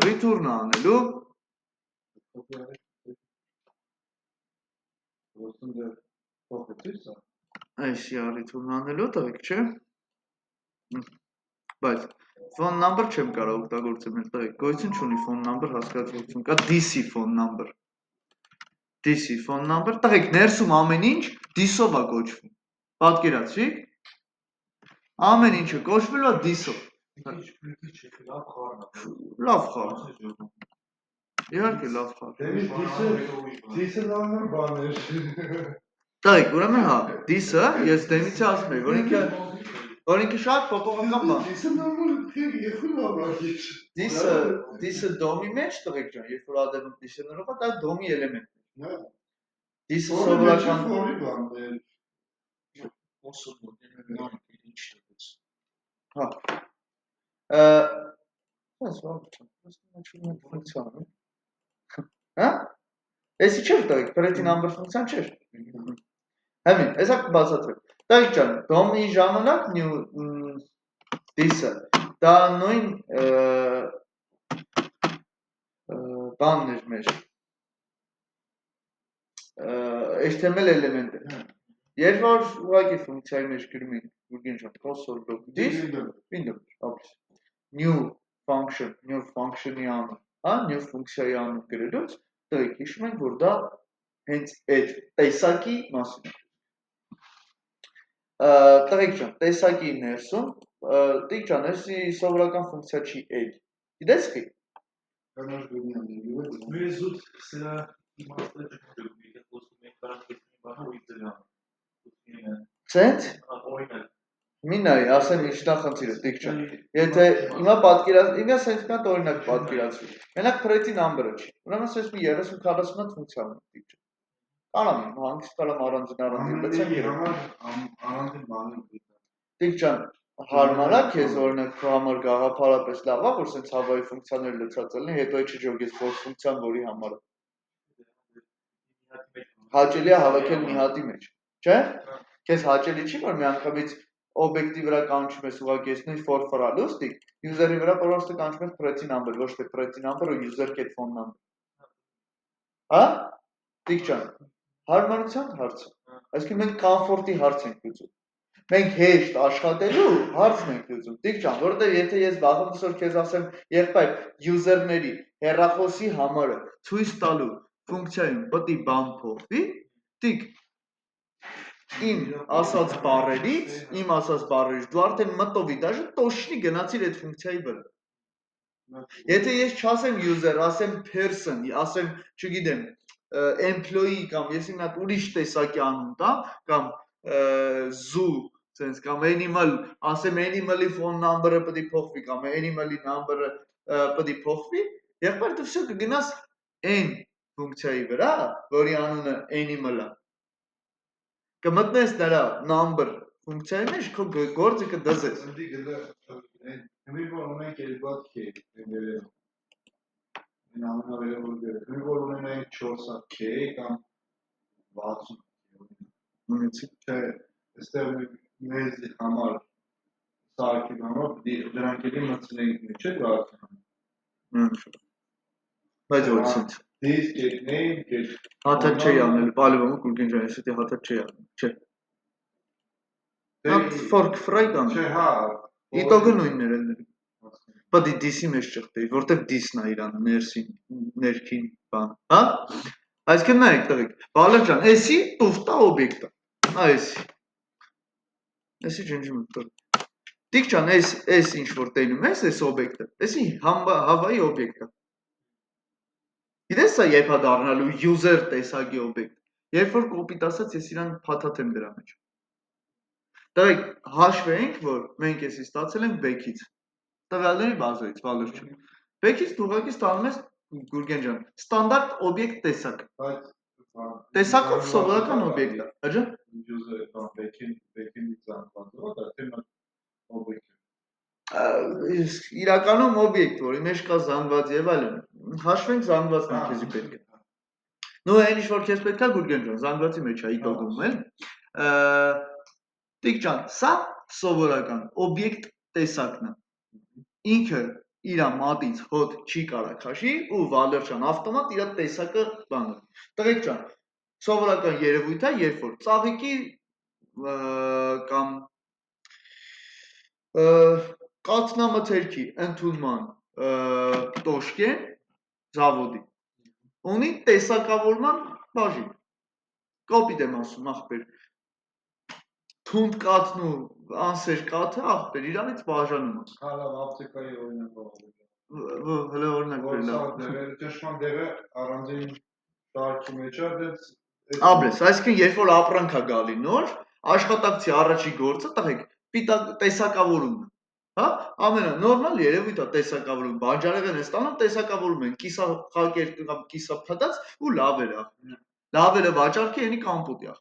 Return անելու Այսի return անելու տղեկ, չէ՞։ Բայց phone number չեմ կարող օգտագործել մեր տղեկ, գոյություն չունի phone number հասկացություն, կա DC phone number։ DC phone number, տղեկ ներսում ամեն ինչ this-ով է կոչվում։ Պատկերացրիք։ Ամեն ինչը կոչվելու է this-ով։ Լավ խառն։ Իհարկե լավ խառն։ Դիսը լավն բաներ։ Տղեկ, ուրեմն հա, this-ը ես դեմից ասում եմ, որ ինքը շատ փոփոխական բան։ Դիսը լավն This-ը դոմի մեջ տղեկ ջան, երբ որ ադեպում դիսերներով է, դա դոմի էլեմենտ է։ This-ը սովորական բան է։ Հա։ Հա? Էսի չէր տղեկ, pretty number ֆունկցիան չէր։ Համին, հեսա կբացատրեմ։ Տղեկ ջան, դոմի ժամանակ this-ը, դա նույն բանն էր մեր, HTML էլեմենտ է։ Երբ որ ուղղակի ֆունկցիայի մեջ գրում ենք, Գուրգեն ջան, console log this, window, new function-ի անուն, հա, new ֆունկցիայի անուն գրելուց, տղեկ հիշում ենք, որ դա հենց այդ տեսակի մասին է։ Տղեկ ջան, տեսակի ներսում, տղեկ ջան, էսի սովորական ֆունկցիա չի add, Գիտես խի։ Կանոչ գունյանների Մեր զուտ սրա իմաստը չկա, եթե խոսում ենք կարանքից մի բանը ու իծելան։ Ցենց։ Օրինակ Մինայի, ասեմ ինչ նախանցիր է, դիք ջան։ Եթե հիմա պատկերացրու, հիմա sense մի հատ օրինակ պատկերացրու։ Մենակ Pretty number-ը չի։ Ուրեմն sense մի 30-40 հատ ֆունկցիա ունի, դիք ջան։ Կարամ հանգիստ կարամ առանձին բացեմ Ամենի երեք։ համար առանձին բան է։ Դիք ջան, հարմար է քեզ օրինակ քո համար գաղափարապես լավ է, որ sense հավայի ֆունկցիաներ լցած լինեն, հետո չջոգես որ ֆունկցիան որի համար է։ Հաճելի է հավաքել մի հատի մեջ, չէ՞։ Քեզ հաճելի չի, որ միանգամից օբյեկտի վրա կանչում ես ուղղակի ես նույն for for-ալուց, դիք user-ի վրա պրոստը կանչում ես Pretty number, ոչ թե Pretty number ու user.phone number։ Հա? Դիք ջան, հարմարության հարցը։ Այսինքն մենք comfort-ի հարց ենք լուծում։ Մենք հեշտ աշխատելու հարցն ենք լուծում։ Դիք ջան, որովհետև եթե ես վաղուց որ քեզ ասեմ, եղբայր user-ների հեռախոսի համարը ցույց տալու ֆունկցիայում պետք է բան փոխվի, դիք իմ ասած բառերից դու արդեն մտովի դաժե տոշնի գնացիր այդ ֆունկցիայի վրա։ Եթե ես չասեմ user, ասեմ person, ասեմ, չգիտեմ, employee կամ ես իմ հատ ուրիշ տեսակի անուն տամ, կամ zoo, sense կամ animal, ասեմ animal-ի phone number-ը պետք է փոխվի կամ animal-ի number-ը պետք է փոխվի, եղբայր դու всё կգնաս n ֆունկցիայի վրա, որի անունը animal-ը կմտնես նրա number ֆունկցիայի մեջ, քո գործը կդզես։ Ընդի գլը Հիմի որ ունենք երկու հատ k, այն ամենավերևոր դերը։ Հիմի որ ունենք 4 հատ k կամ 60 Ունեցի։ Չէ, այստեղ մեզ համար սարքի համար դրանք էլի մտցնենք մի, չէ՞ դարձնում։ Բայց որ ցենց։ This get name get Հաթա չի անել, բալիվոմը կուլկին ջան, ես դե հաթա չի անել, չէ։ Նա fork fry կան։ Չէ, հա։ Իտոգը նույններ են։ Պետք է dis-ի մեջ ճղտեի, որտեվ dis-ն է իրան ներքին բան, հա։ Այսինքն նայեք տղեկ, Բալեր ջան, էսի տուֆտա օբյեկտ է։ Այսի։ Էսի ջնջում եմ տղեկ։ Դիք ջան, էս ինչ որ տենում ես, էս օբյեկտը, էսի հավայի օբյեկտ է։ Գիտես սա երբ է դառնալու user տեսակի օբյեկտ։ Երբ որ կոպիտ ասած ես իրան փաթաթեմ դրա մեջ։ Տղեկ, հաշվենք, որ մենք էսի ստացել ենք back-ից։ Տվյալների բազայից, Բալեր ջան։ Back-ից դու ուղղակի ստանում ես Գուրգեն ջան, ստանդարտ օբյեկտ տեսակ։ Բայց Տեսակով սովորական օբյեկտ է, հա ջան։ user կամ back-endի ծանոթացող դա թե օբյեկտ։ Իրականում օբյեկտ, որի մեջ կա զանգված եւ այլն։ Հաշվենք զանգվածն է քեզի պետք է։ Նու այն ինչ որ քեզ պետք է Գուրգեն ջան, զանգվածի մեջ է իտոգում էլ։ Տիկ ջան, սա սովորական օբյեկտ տեսակն է։ Ինքը իր մատից հոտ չի կարա քաշի ու Վալեր ջան, ավտոմատ իր տեսակը բանը։ Տղեկ ջան, սովորական երևույթ է, երբ որ ծաղիկի կամ կաթնամթերքի ընդունման տոշկեն զավոդի ունի տեսակավորման բաժին։ Կոպիտ եմ ասում, ախպեր։ Թունդ կաթն ու անսեր կաթը ախպեր իրանից բաժանում է։ Հա, լավ, ապտեկայի օրինակ Հələ օրինակ բեր լավ։ Ճշմարիտ դերը առանձին շարքի մեջ է, դες Աբրես, այսինքն երբ որ ապրանք է գալի նոր, աշխատակցի առաջի գործը տղեկ տեսակավորումն է։ Հա, ամենանորմալ երևույթ է տեսակավորում։ Բանջարեղեն է ստանում, տեսակավորում են կիսախակեր կամ կիսափտած ու լավերը։ Լավերը վաճառքի ենի կամպուտի է։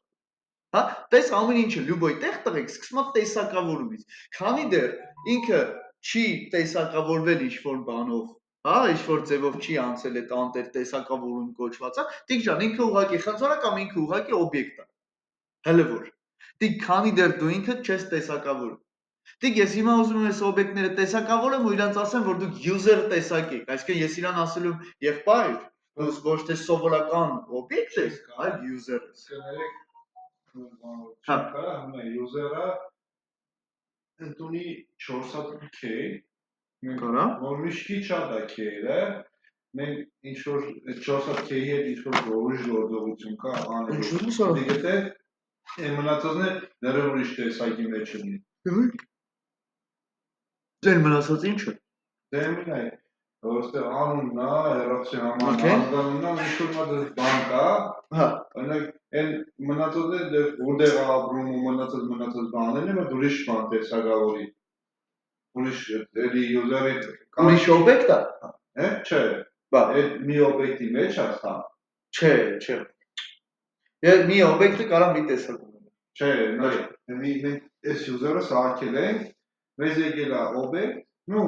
Հա, տես ամեն ինչը լյուբոյ տեղ տղեկ սկսում է տեսակավորումից։ Քանի դեռ ինքը չի տեսակավորվել ինչ-որ բանով, հա, ինչ-որ ձևով չի անցել այդ անտեր տեսակավորում կոչվածը, դիք ջան, ինքը ուղղակի խնձոր է կամ ինքը ուղղակի օբյեկտ է։ Հələ որ։ Դիք քանի դեռ դու ինքդ չես տեսակավորում։ Դիք ես հիմա ուզում եմ այս օբյեկտները տեսակավորեմ ու իրանց ասեմ, որ դուք user տեսակ եք, այսինքն ես իրան ասել եմ եղբայր, դու ոչ թե սովորական օբյեկտ ես, այլ user ես։ Հա, հա, user-ը ընդունի 4 հատ k, Կարա։ որ միշտ չի դա k-ը, մենք ինչ որ 4 հատ k-ի հետ ինչ որ ուրիշ գործողություն կա անել։ Ինչու՞ սա։ Դիտե այն մնացածն է դեռ ուրիշ տեսակի մեջ ունի։ Դեն մնացած ի՞նչը։ Դե մնայ։ Որտե անունն է, հերոսի համար, Okay. անունն է, ինչ-որ մի բան կա, Հա, օրինակ այն մնացածը որտեղ ապրում ու մնացած բաներն են, ուրիշ բան տեսակավորի։ Ուրիշ էլի user-ը ուրիշ օբյեկտ է։ չէ, Բա, այդ մի օբյեկտի մեջ է սա։ չէ։ Եվ մի օբյեկտը կարող մի տեսակ ունենա։ Չէ, մենք այս user-ը սարքել ենք, մեզ եկել է օբյեկտ, նու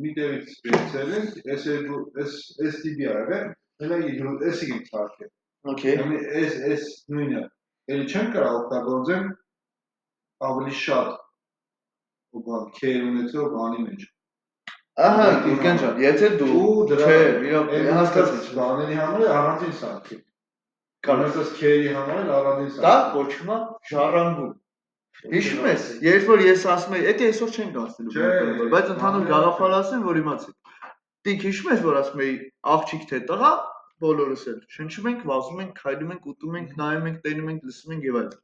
մի տեղից վերցել ենք, այս տիպի ա եղել, մենակ էսի ենք սարքել։ Okay. Այս նույնը, էլի չեմ կարող օգտագործեմ ավելի շատ քեր ունեցող բանի մեջ։ Ահա, Գուրգեն ջան, եթե դու չէ, հասկացած բաների համար առանձին սարքել։ Կանացած քերի համար առանձին դա սարքել։ կոչվում է ժառանգում։ Հիշում ես, երբ որ ես ասում եմ, դա այսօր չենք ասելու, բայց ընդհանուր գաղափար ասեմ, որ իմացեք։ Դիք հիշում ես, որ ասում էի աղջիկ թե տղա, բոլորս էլ շնչում ենք, վազում ենք, քայլում ենք, ուտում ենք, նայում ենք, տենում ենք, լսում ենք եւ այլն։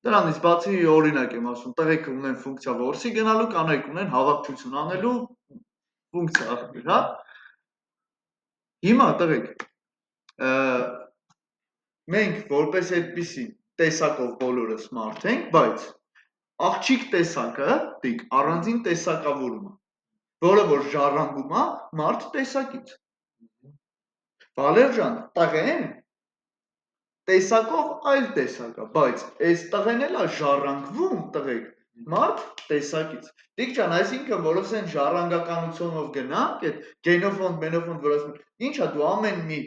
Դրանից բացի օրինակ եմ ասում, տղեկ ունեն ֆունկցիա որսի գնալու, կանայք ունեն հավաքչություն անելու ֆունկցիա ախպեր, հա։ Հիմա տղեկ մենք որպես այդպիսի տեսակով բոլորս մարդ ենք, բայց աղջիկ տեսակը դիք առանձին տեսակավորում է, որը որ ժառանգում է մարդ տեսակից։ Վալերժան, տղեն տեսակով այլ տեսակ է, բայց այս տղեն էլ է ժառանգվում տղեկ մարդ տեսակից։ Դիք ջան, այսինքն որս են ժառանգականությունով գնանք, այդ գենոֆոնդ, մենոֆոնդ, որ ասում են, ի՞նչ է դու ամեն մի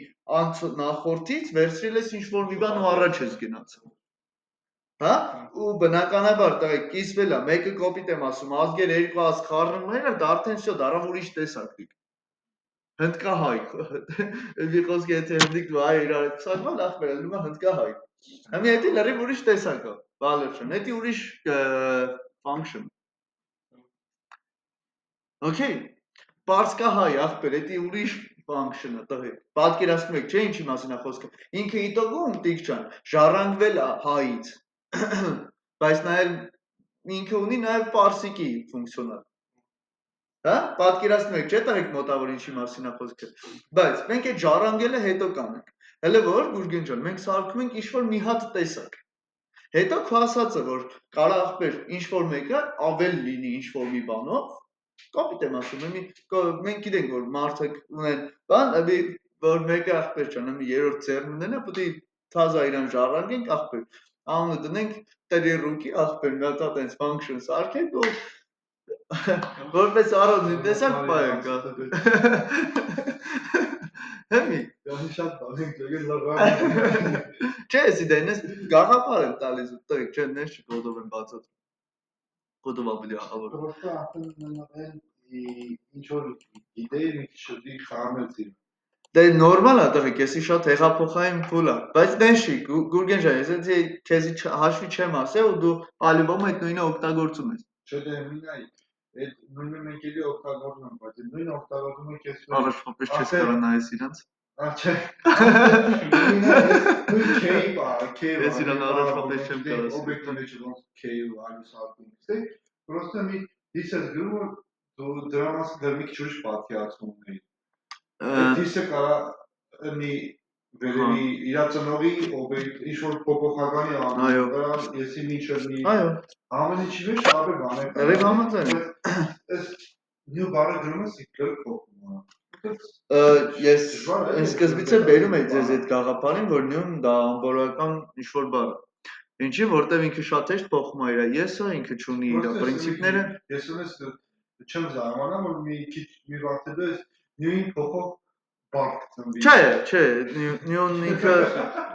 նախորդից վերցրել ես ինչ-որ մի բան ու առաջ ես գնացել։ Հա? Ու բնականաբար տղեկ կիսվել է, մեկը կոպիտ եմ ասում, ազգեր, երկու ազգ խառնումները, դա արդեն всё, դարավ ուրիշ տեսակ դիք։ Հնդկահայ, մի խոսքի եթե հնդիկ դու հայ իրար հետ փսակվալ, ախպեր, ելնում է հնդկահայ։ Համի հետի լրիվ ուրիշ տեսակ է, Վալերժան, հետի ուրիշ function։ Okay, պարսկահայ, ախպեր, հետի ուրիշ function-ը տղեկ։ Պատկերացնում եք, չէ՞ ինչի մասին է խոսքը։ Ինքը իտոգում դիք ջան, ժառանգվել է հայից։ Բայց նաև ինքը ունի նաև պարսիկի ֆունկցիոնալ։ Հա, պատկերացնում եք, չէ՞ տղեկ մոտավոր ինչի մասին է խոսքը։ Բայց մենք այդ ժառանգելը հետո կանենք։ Հələ որ Գուրգեն ջան, մենք սարքում ենք ինչ-որ մի հատ տեսակ։ Հետո քո ասածը, որ կարա ախպեր ինչ-որ մեկը ավել լինի ինչ-որ մի բանով, կոպիտ եմ ասում, մենք գիտենք, որ մարդիկ ունեն բան, որ մեկը ախպեր ջան, երրորդ ձեռն ունենա, պետք է թազա իրան ժառանգենք ախպեր։ Անունը դնենք տրիրուկի ախպեր, մի հատ այդպես function սարքենք ու որպես առանձին տեսակ պայենք։ Հեմի։ Դա շատ բան ենք եկել լավ։ Չէ, սիդենես գաղափար եմ տալիս, տղեկ, չէ, նես չի կոդով եմ բացատրում։ Կոդով ավելի ահավոր։ Просто արդեն ինչ որ իդեի մի քիչ խառնեցին։ Դե նորմալ է տղեկ, էսի շատ հեղափոխային փուլ է, բայց նես չի, Գուրգեն ջան, ես էսի քեզի հաշվի չեմ ասել ու դու ալիբոմ այդ նույնը օգտագործում ես։ Չէ, դե մինայ, այդ նույնը մենք էլի օգտագործում ենք, բայց այդ նույնը օգտագործում ենք ես։ Առաջվա պես չես կարող նայես իրանց։ Չէ։ Նույն K-ը, Ես իրան առաջվա պես չեմ կարող։ օբյեկտի մեջ ոնց K-ը այլուս ալտում է։ Պրոստը մի դիսը գրում դու դրա մասը մի քիչ ուրիշ պատկերացում ունեի։ Այդ դիսը կարա մի վերևի իրացնողի օբյեկտ ինչ որ փոփոխականի անում, դրա եսի միջը մի ամեն ինչի մեջ տարբեր բաներ կան։ Լրիվ համաձայն եմ։ Այս նյու բառը գրում ես իբր փոխում։ Ես սկզբից է բերում եմ ձեզ այդ գաղափարին, որ նյուն դա ամբողջական ինչ-որ բառ է։ Ինչի, որտեվ ինքը շատ հեշտ փոխում է իր եսը, ինքը չունի իր պրինցիպները։ Ես ունես չեմ զարմանա, որ մի քիչ մի վաղ հետո այս նյույն փոխող բառ կծնվի։ Չէ, նյուն ինքը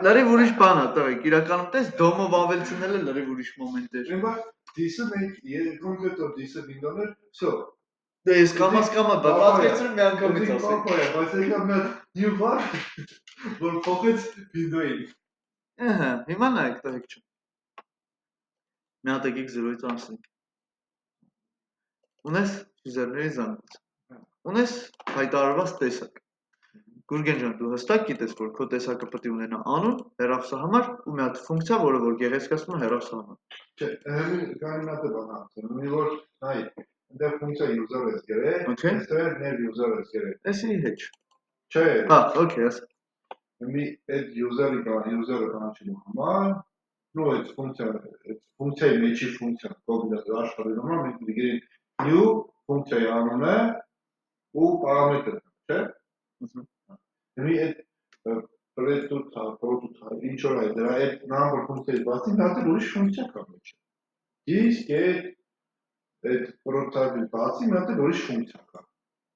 լրիվ ուրիշ բան է, տղեկ, իրականում տես դոմով ավելցնելը լրիվ ուրիշ մոմենտ է։ Հիմա դիսը մենք կոնկրետ դիսը բինդոներ, всё։ Դե ես կամաց պատկերացրում մի անգամից ասեմ։ Բայց եկա մի նյու բառ, որ փոխեց բինդոյին։ Ահա, հիմա նայեք տղեկ ջան։ Մի հատ եկեք զրույց անցնենք։ Ունես ուզերների զանգված։ Ունես հայտարարված տեսակ։ Գուրգեն ջան, դու հստակ գիտես, որ քո տեսակը պետք է ունենա անուն, հեռախոսահամար ու մի հատ ֆունկցիա, որը որ գեղեցկացնում է հեռախոսահամար։ Չէ, կանի մի հատ բան ասեմ, մի որ նայ, այնտեղ ֆունկցիա user-ը ես գրել, Okay. Այստեղ ներ user-ը գերե։ Էսի հետ։ Չէ, Հա, okay, աս։ մի այդ user-ը կանչելու համար, նո այդ ֆունկցիայի մեջի ֆունկցիան կոդը աշխատելու համար մենք դիգրին new ֆունկցիայի անունը ու պարամետրը, չէ՞։ Մի այդ product-ը ինչ որ է դրա այդ number ֆունկցիայի բացի նա ուրիշ ֆունկցիա կա մեջը։ Իսկ այդ product-ը բացի նա ուրիշ ֆունկցիա կա։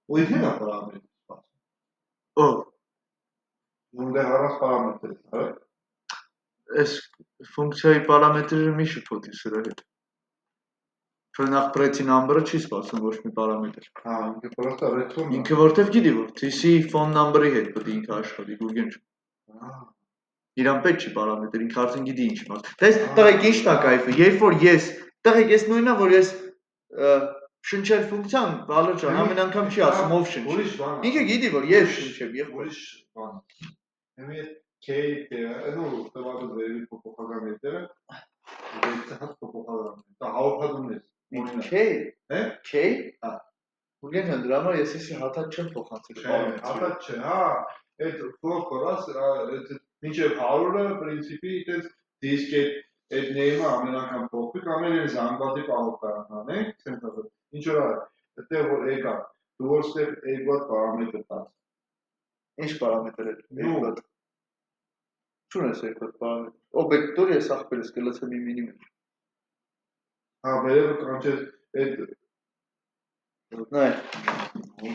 Ու ինքն է պարամետրը բացի։ Օ, Ունդ հարաս պարամետրը, հա։ այս ֆունկցիայի պարամետրերը մի շփոթի սրա հետ։ Նախ pretty number-ը չի սպասում ոչ մի պարամետր։ Հա, ինքը պրոստը return-ը։ Ինքը որտեվ գիտի որ TC phone number-ի հետ պետք է ինքը աշխատի, Գուրգեն ջան։ Իրան պետք չի պարամետր, ինքը արդեն գիտի ինչ մաս։ Դες տղեկ ի՞նչն է կայֆը, երբ որ ես, տղեկ ես նույնն է որ ես շնչել ֆունկցիան, բալոր ջան, ամեն անգամ չի ասում ով շնչի։ Ուրիշ բան։ Ինքը գիտի որ ես շնչեմ, երբ որ Ուրիշ բան։ Հիմա K նո տվալը վերի փոփոխական դերը դեպի փոփոխական։ Դա հաղորդում է։ K, Հե? K, հա։ Գուրգեն ջան, դրա համար ես էսի հատած չեմ փոխանցել պարամետրը։ Հատած չէ, հա, այդ փոխորած այդ մինչև 100-ը պրինցիպի այդպես դիսկ այդ նեյմը ամեն անգամ փոխվի կամ էլ զանգվածի պահոքարան անենք, ցենց ասած։ Ինչ որ է, այդտեղ որ եկա, դու որ ստեղ եկված պարամետր տաս։ Ինչ պարամետր է։ Նու Չունես երկրորդ պարամետր։ Օբյեկտոր ես ախպեր ես գլացեմ իմ մինիմում։ հա, վերևը կանչես այդ Նայ։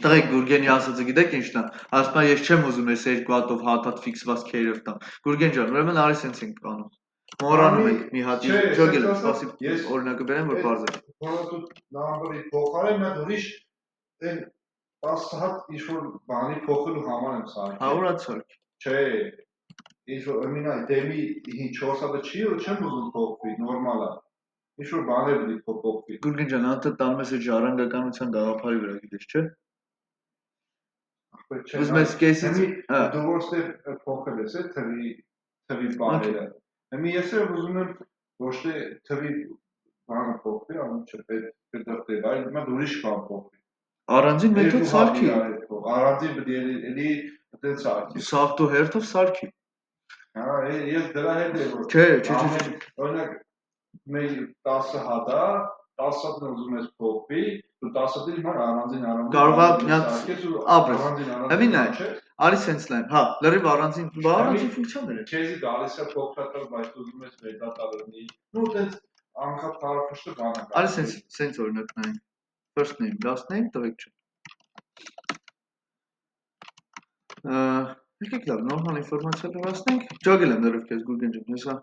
Տղեկ Գուրգենի ասածը գիտեք ինչն է։ Ասում է ես չեմ ուզում ես երկու հատով հատած ֆիքսված քերով տամ։ Գուրգեն ջան, ուրեմն արի սենց ենք անում։ Մոռանում ենք մի հատ ջոգել եմ, սպասի օրինակը բերեմ որ բարձր։ Որտու նամբարի փոխարեն նա ուրիշ այն 10 հատ ինչ որ բանի փոխելու համար եմ սարքել։ 100 հատ սարք։ Չէ, ինչ որ մինա դեմի 4 հատը չի ու չեմ ուզում փոխվի, նորմալ է։ Ինչ որ բաներ դի փոխվի։ Գուրգեն ջան, անտը տանում ես այդ ժառանգականության գաղափարի վրա գիտես, չէ՞։ Ուզում ես կեսից, դու որ ստեղ փոխել ես այդ թվի բաները։ Հիմա ես էլ ուզում եմ ոչ թե թվի բանը փոխվի, ամեն չէ, պետք է այլ մա ուրիշ բան փոխվի։ Առանձին մեթոդ սարքի։ Առանձին պետք է էլի այդպես սարքի։ Սախտո հերթով սարքի։ Հա, ես դրա հետ եմ որ։ Չէ։ Օրինակ մեր 10 հատա, 10 հատն ուզում ես փոխվի, դու 10 հատի համար առանձին կարող է ապրես։ Հիմա նայ, արի սենց նայ։ Հա, լրիվ առանձին ֆունկցիաներ են։ Քեզի գալիս է փոխկատար, բայց ուզում ես մեդատալնի։ Նու այդպես անկապ տարածքը բան է։ Արի սենց օրինակ նայենք։ First name, last name, տղեկ չէ։ Եկեք լավ, նորմալ ինֆորմացիա լրացնենք։ Ջոգել եմ լրիվ քեզ Գուրգեն ջան, հեսա։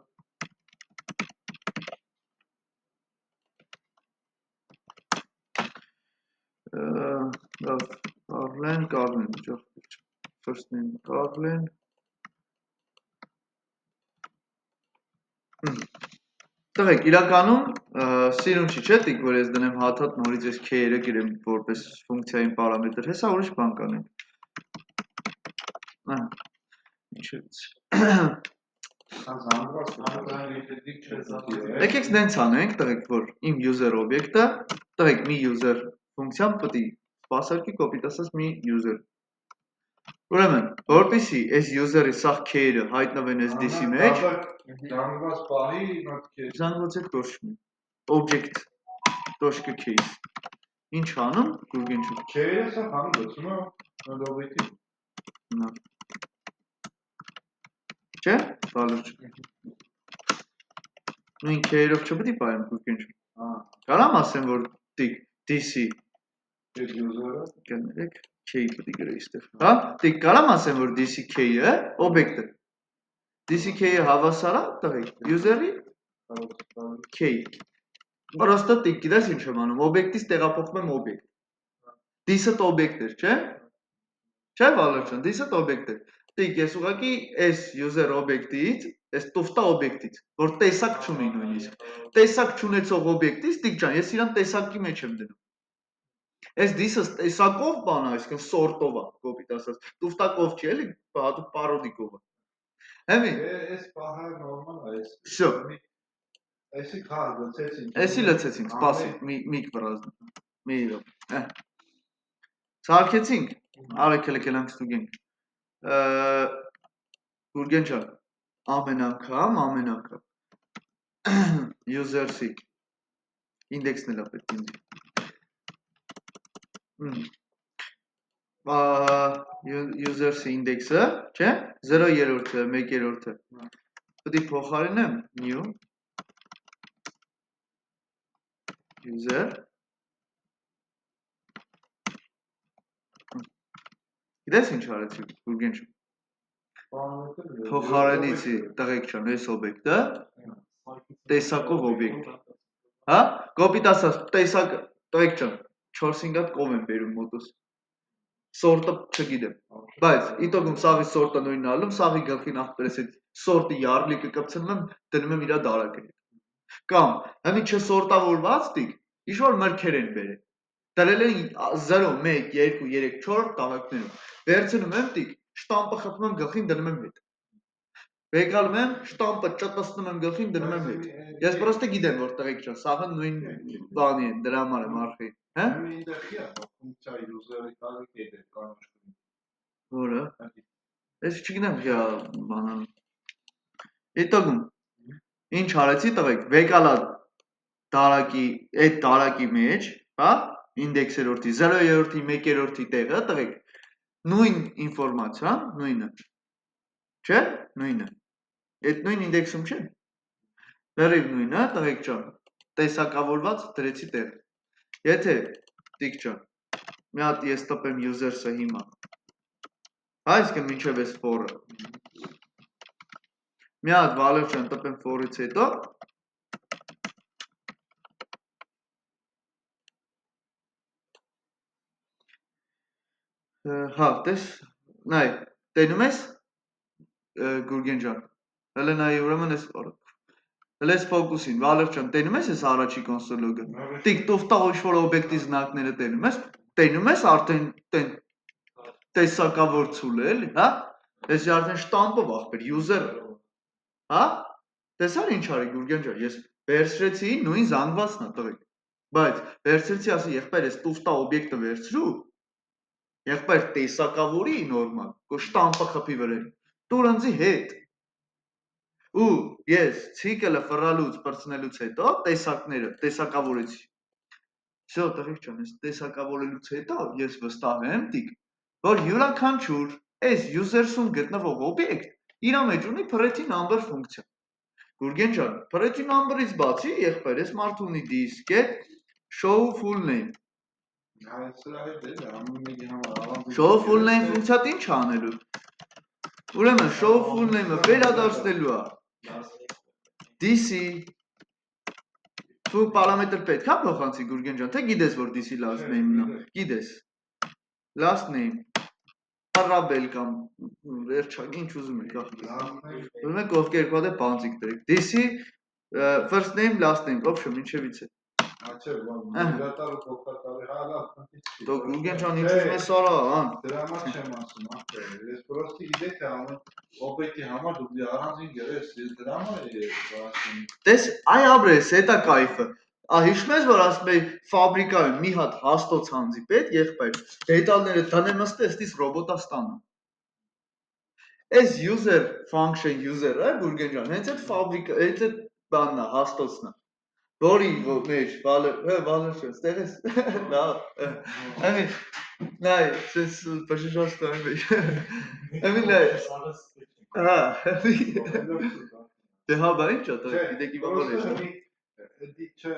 Լավ, Կարլեն, ջող։ First name Կարլեն։ Տղեկ, իրականում սիրուն չի չէ՞ տիկ, որ ես դնեմ հաթատ նորից ես K-ը գրեմ որպես ֆունկցիային պարամետր, հեսա ուրիշ բան կանենք։ Ինչից։ Եկեք դենց անենք, տղեկ, որ իմ user օբյեկտը, տղեկ մի user ֆունկցիան պետք է սպասարկի կոպիտ ասած մի user։ Ուրեմն, որպեսզի այս user-ի սաղ K-ը հայտնվեն այս դիսի մեջ, Զանգված պահի, զանգված է կորչում։ Object.case։ Ինչ անում, Գուրգեն ջան։ K-ը սա հանում գցում է օբյեկտի։ Չէ՞, բալոր չէ։ Նույն K-երով չպետք է պահեմ Գուրգեն ջան։ Կարամ ասեմ, որ DC Այդ user-ը կներեք K պետք է գրեի այստեղ։ Հա, տիկ կարամ ասեմ, որ DC K-ը օբյեկտը։ DC K-ը հավասար է, տղեկ, user-ի K։ Պրոստը տիկ գիտես ինչ եմ անում, օբյեկտից տեղափոխում եմ օբյեկտ։ This-ը օբյեկտ էր, չէ՞։ Չէ, բալոր ջան, this-ը օբյեկտ է։ Տիկ ես ուղղակի այս user օբյեկտից, այս տուֆտա օբյեկտից, որ տեսակ չունի նույնիսկ։ Տեսակ չունեցող օբյեկտից, տիկ ջան, ես իրան տեսակի մեջ եմ դնում։ Այս this-ը տեսակով բան է, այսինքն sort-ով է, կոպիտ ասած։ Տուֆտակով չի, էլի, հատուկ պարոդիկով է։ Հեմի։ Այս պահը նորմալ է, այս։ Всё։ Այսի քա լցեցինք։ Էսի լցեցինք, սպասի, մի կվրազն։ Մի իրոք։ Սարքեցինք, արեք ելանք ստուգենք, Գուրգեն ջան, ամեն անգամ, user-ի, ինդեքսն էլ պետք ինձ, user-ի ինդեքսը, չէ, 0-րդը, 1-րդը, պետք է փոխարինեմ new, user, գիտես ինչ արեցի, Գուրգեն ջան, փոխարինեցի տղեկ ջան, այս օբյեկտը, տեսակով օբյեկտ, հա, կոպիտ ասած, տեսակ, տղեկ ջան, 4-5 հատ կով եմ բերում մոտս, սորտը չգիտեմ, բայց իտոգում սաղի սորտը նույնն ալում, սաղի գլխին աղբերես այդ սորտի յարլիկը կպցնում եմ, դնում եմ իրա դարակը, կամ, հեմի չսորտավորված տիկ, ինչ-որ մրքեր են բերել, դրել են 0, 1, 2, 3, 4 տարակներում, վերցնում եմ տիկ, շտամպը խփում եմ գլխին դնում եմ հետ, վեկալում եմ, շտամպը ճտստնում եմ գլխին դնում եմ հետ, ես պրոստը գիտեմ, որ տղեկ ջան, սաղը նույն բանի են, դրա համար եմ արխի, հա? Որը, ես չգնեմ կյա բանան, իտոգում, ինչ արեցի տղեկ, վեկալա տարակի, այդ տարակի մեջ, հա, ինդեքսերորդի, 0-րդի, 1-րդի տեղը, տղեկ, նույն ինվորմացիան, նույնը, չէ, նույնը, այդ նույն ինդեքսում չէ, լրիվ նույնը, տղեկ ջան, տեսակավորված դրեցի տեղ, եթե, տիկ ջան, մի հատ ես տպեմ user-ը հիմա, այսքն մինչև ես for-ը, մի հատ վալև ջան տպեմ for-ից հետո, հա, տես, նայ, տենում ես, Գուրգեն ջան, հələ նայ ուրեմն ես, հələ ես ֆոկուսին, վալև ջան, տենում ես ես առաջի կոնսոլոգը, տիկ տուվտա ինչ-որ օբյեկտի զնակները տենում ես արդեն տեսակավոր ցուլ է, էլի, հա, ես արդեն շտամպով աղբեր, user-ը, հա, տեսար ինչ արի Գուրգեն ջան, ես վերցրեցի նույն զանգվածն է տղեկ, բայց վերցրեցի ասի եղբայր ես տուվտա օբյեկտը վերցրու, եղբայր տեսակավորի նորմալ, կո շտամպը խփի վրեն, տուր ընձի հետ, ու ես ցիկլը ֆռալուց պրծնելուց հետո տեսակները տեսակավորեցի, всё տղեկ ջան, ես տեսակավորելուց հետո ես վստահ եմ տիկ, որ յուրաքանչյուր այս user-ում գտնվող օբյեկտ իր մեջ ունի pretty number ֆունկցիա, Գուրգեն ջան, pretty number-ից բացի եղբայր, այս մարդը ունի disk-get show full name, show full name ֆունկցիան ինչ անելու, ուրեմն show full name-ը վերադարձնելու է, DC, դու պարամետր պետք է փոխանցի Գուրգեն ջան, թե գիտես որ DC last name-ն է, գիտես, last name, առաբել կամ վերջակ, ինչ ուզում եք, ուզում եք ովք երկու հատ է բանձիկ դրեք, DC, first name, last name, ոբշո, մինչևից է, դո Գուրգեն ջան, ինչ ուզում ես արա, ան, դրա համար չեմ ասում, ես պրոստի գիտեք թե ամեն օբյեկտի համար դու դի առանձին գրես, ես դրա համար ասում, տես, այ ապրես, հետա կայֆը, հիշում ես, որ ասում էի ֆաբրիկայում մի հատ հաստոց հանձի պետ, եղբայր, դետալները դնեմ ըստես տիս ռոբոտա ստանում, այս user function user-ը, Գուրգեն ջան, հենց այդ ֆաբրիկա, հենց այդ բանն է, հաստոցն է, որի մեջ, վալեր չեն, ստեղ ես, նայ, սես պաշշած տանում էի, էմի նայ, հա, դե հա, բա ինչ է, գիտեք իվա որ ես, չէ,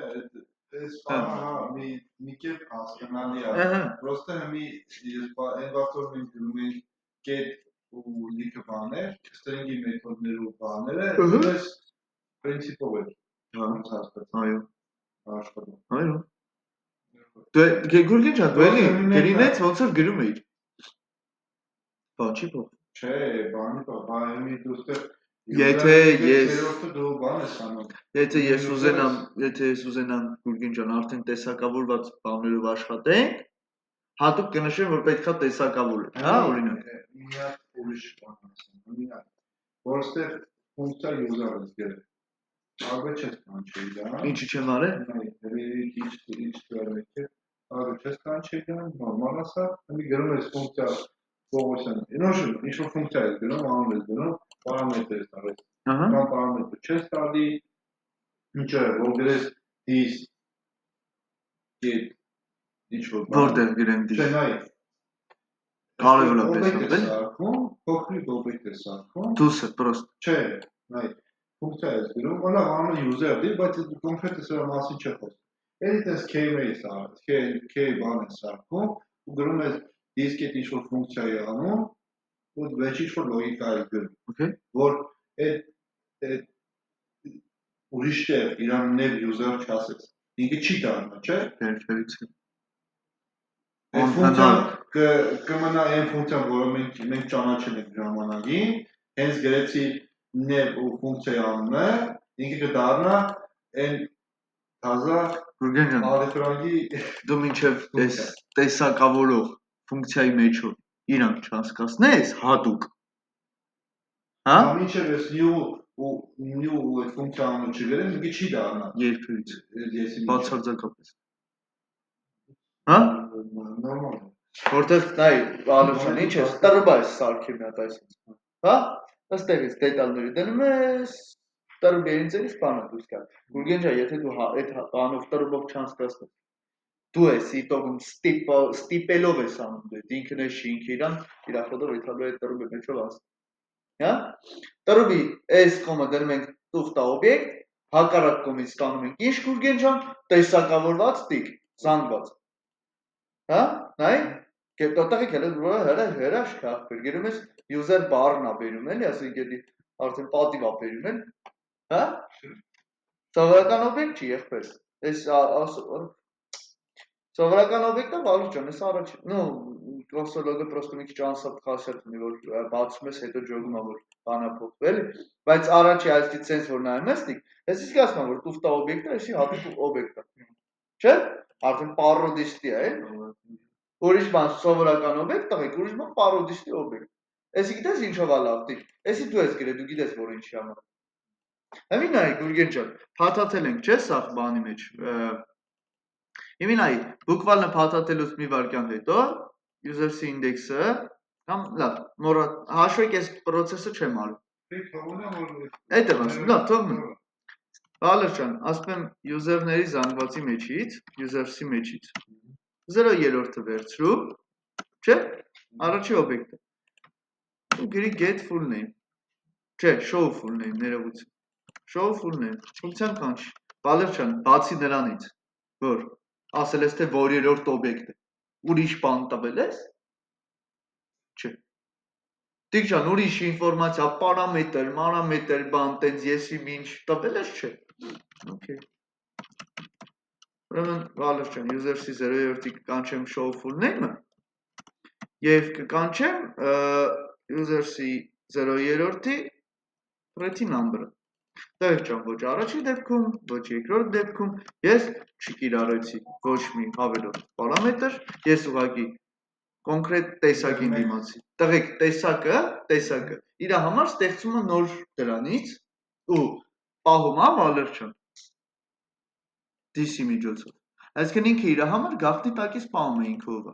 այս բանը մի կերպ հասկանալի է, պրոստը հմի այն վաստոր մենք գրում ենք get ու լիքը բաներ, string-ի մեթոդներ ու բաները, այս պրինցիպով է այո, աշխատում։ այո, Գուրգեն ջան, դու էլի գրինեց ոնց որ գրում էիր, բան չի փոխ, չէ, բանի բանի դու ստեղ Եթե ես դու բան ես անում, եթե ես ուզենամ Գուրգեն ջան արդեն տեսակավորված բաներով աշխատենք, հատուկ կնշեմ որ պետքա տեսակավորել, հա, օրինակ։ Մի հատ ուրիշ բան ասեմ, մի հատ, որ ստեղ ֆունկցիա user ես գրել, ագը չես կանչի դա։ Ինչի չեմ արել։ Ինչ դեռ եք, ագը չես կանչի Կանչ եկան, նորմալ ասա, մի գրում ես ֆունկցիա Պողոսյան։ Ինոշն ինչ-որ ֆունկցիա ես գրում, անում ես գրում, պարամետր ես տալիս։ Կամ պարամետր չես տալի, ինչը որ գրես this get ինչ-որ բան։ Որտեղ գրեմ դի։ Չէ, նայ։ Կարևոր է օբյեկտ պես է սարքում, փոքրիկ օբյեկտ է սարքում։ Դուսը պրոստ։ Չէ, նայ, ֆունկցիա ես գրում, հələ անում user-դի, բայց կոնկրետ սրա մասին չէ խոսքը։ Էլի տես k-ը սարքում, k բան է սարքում, ու գրում ես this get ինչ-որ ֆունկցիա է անում, ու վեճ ինչ-որ լոգիկա է գրում։ Okay։ Որ այդ ուրիշ տեղ իրան նև user չասես։ Ինքը չի դառնա, չէ։ Երբևիցե։ Այդ ֆունկցիան կմնա այն ֆունկցիան, որը մենք ճանաչել ենք ժամանակին, հենց գրեցի նև ու ֆունկցիայի անունը, ինքը կդառնա այն հազա Գուրգեն ջան, արեֆրանգի դու մինչև տեսակավորող ֆունկցիայի մեջով իրանք չհասկացնես հատուկ։ Հա։ Մինչև ես new ֆունկցիա անունը չգրեմ, ինքը չի դառնա։ Երբևիցե։ Եսի Բացարձակապես։ Հա։ նորմալ։ Որտեղ նայ, Ալեքսան, ինչ ես, տրբա ես սարքի մի հատ այսպես։ Հա։ Այստեղից դետալների դնում ես, տրբերից էլի բանը դուրս գա։ Գուրգեն ջան, եթե դու այդ բանով տրբով չանցկացնես, դու ես իտոգում ստիպելով ես անում դու, ինքն է շինք իրան, իր խոտով իթալու այդ տրբը մեջով ասում։ Հա։ Տրբի այս կոմը դնում ենք տուղտա օբյեկտ, հակառակ կողմից ստանում ենք ինչ Գուրգեն ջան, տեսակավորված տիք, զանգված։ Հա, նայ, կետոտեղի կելը հրաշք ախպեր, գերում ես user bar-ն ա բերում էլի, ասենք էլի արդեն պատիվ ա բերում էլ, հա, սովորական օբյեկտ չի եղբեր, սովորական օբյեկտը վալուր ջան, ես առաջ, կոնսոլոգը պրոստը մի քիչ անսապ խասյատ ունի, որ բացում ես, հետո ջոգում ա, որ բանա փոխվի էլի, բայց առաջի այստից սենց որ նայում ես տիք, ես իսկ ասում եմ, որ տուղտա օբյեկտը, եսի հատուկ օբյեկտ է, չէ, արդեն պարոդիստի է, ուրիշ բան սովորական օբյեկտ տղեկ, ուրիշ բան պարոդիստի օբյեկտ։ Էսի գիտես ինչով ա լավ տիք, էսի դու ես գրել, դու գիտես, որ ինչի համար։ Հիմի նայ, Գուրգեն ջան, փաթաթել ենք, չէ, սաղ բանի մեջ, հիմի նայ, բուկվալնը փաթաթելուց մի վարկյան հետո, user-ի ինդեքսը, կամ լավ, հաշվեք ես պրոցեսը չեմ արում։ Այդ եմ ասում, լավ, թող մնա։ Բալեր ջան, ասում եմ user-ների զանգվածի մեջից, user-ի մեջից, 0-րդը վերցրու, չէ, առաջի օբյեկտը, ու գրի get full name, չէ, show full name, ներողություն, show full name, ֆունկցիան կանչի, Բալեր ջան, բացի նրանից, որ ասել ես թե որ-րդ օբյեկտ է, ուրիշ բան տվել ես, չէ, տիկ ջան, ուրիշ ինվորմացիա, պարամետր, մանամետր, բան, տենց եսի մինչ տվել ես, չէ, okay. Ուրեմն Վալեր ջան, user-ի 0-րդի կկանչեմ show full name-ը եւ կկանչեմ user-ի 0-րդի pretty number-ը։ Տեղ ջան, ոչ առաջի դեպքում, ոչ երկրորդ դեպքում ես չկիրառեցի ոչ մի հավելորդ պարամետր, ես ուղղակի կոնկրետ տեսակին դիմացի։ Տղեկ տեսակը իր համար ստեղծում է նոր դրանից ու պահում է Վալեր ջան this-ի միջոցով։ Այսինքն ինքը իր համար գաղտնի տակից պահում է ինքը ով է։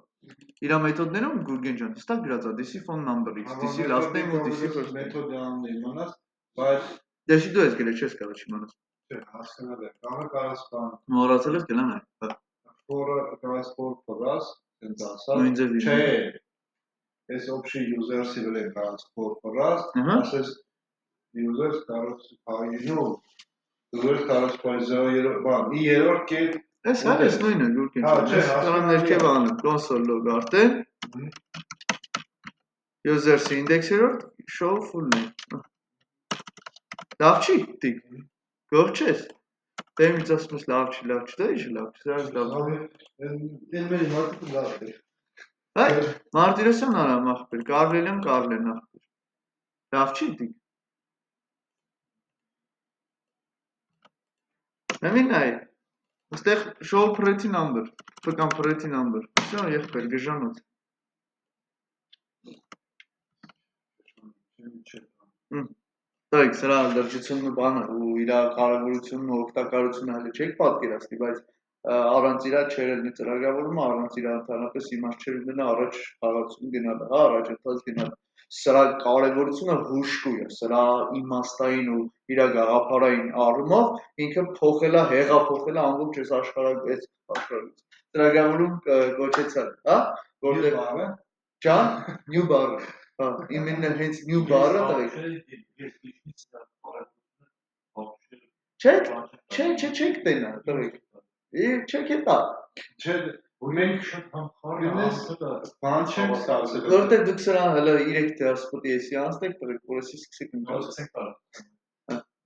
Իր մեթոդներում Գուրգեն ջան, հստակ գրած է this-ի phone number-ից, this-ի last name ու this-ի first name։ Մեթոդը անունը իմանաս, բայց Դեսի դու ես գրել, չես կարող իմանաս։ չէ, հասկանալ է, կարաս բան։ Մոռացել ես գնան այ։ For us, տենց ասա։ Նույն ձևի։ Չէ։ Այս option user-ի վրա կարաս for us, ասես users կարաս փայնու user կարաս փայզա բան, երրորդ կետ Էս այս նույնը Գուրգեն ջան։ Ստանամ ներքև անում console log արդեն։ User-ի index-երորդ show full name։ Լավ չի, տիկ։ Գող չես։ Դե ինձ ասում ես լավ չի, դա ինչի լավ չի, սրանց լավ։ Են մերի մարդը լավ է։ Այ Մարտիրոսյան արամ ախպեր, Կարլեն ախպեր։ Լավ չի, տիկ։ Հեմին այ, այստեղ show pretty number, կամ pretty number, всё, եղբեր, գժանոց։ Տայք, սրա լրջությունն ու բանը, ու իր կարևորությունն ու օգտակարությունը հələ չեք պատկերացնի, բայց առանց իրա չէր լինի ծրագրավորումը, առանց իրա ընդհանրապես իմաստ չէր ունենա առաջ խաղացում գնալը, հա, առաջընթաց գնալը։ Սրա կարևորությունը հուշկու է, սրա իմաստային ու իր գաղափարային առումով ինքը փոխել է, հեղափոխել է ամբողջ այս աշխարհից ծրագրավորում կոչեցել, հա, որտեղ Ջան, new bar, հա, իմенно հենց new bar-ը տվեք։ Չեք տենա, տվեք։ Չեք հետա։ Չէ, մենք շատ համխառնես բան չենք ստացել։ Որտեղ դուք սրան հələ 3 դասպոտի էսի անցնեք, տվեք, որ էսի սկսեք ընկալել։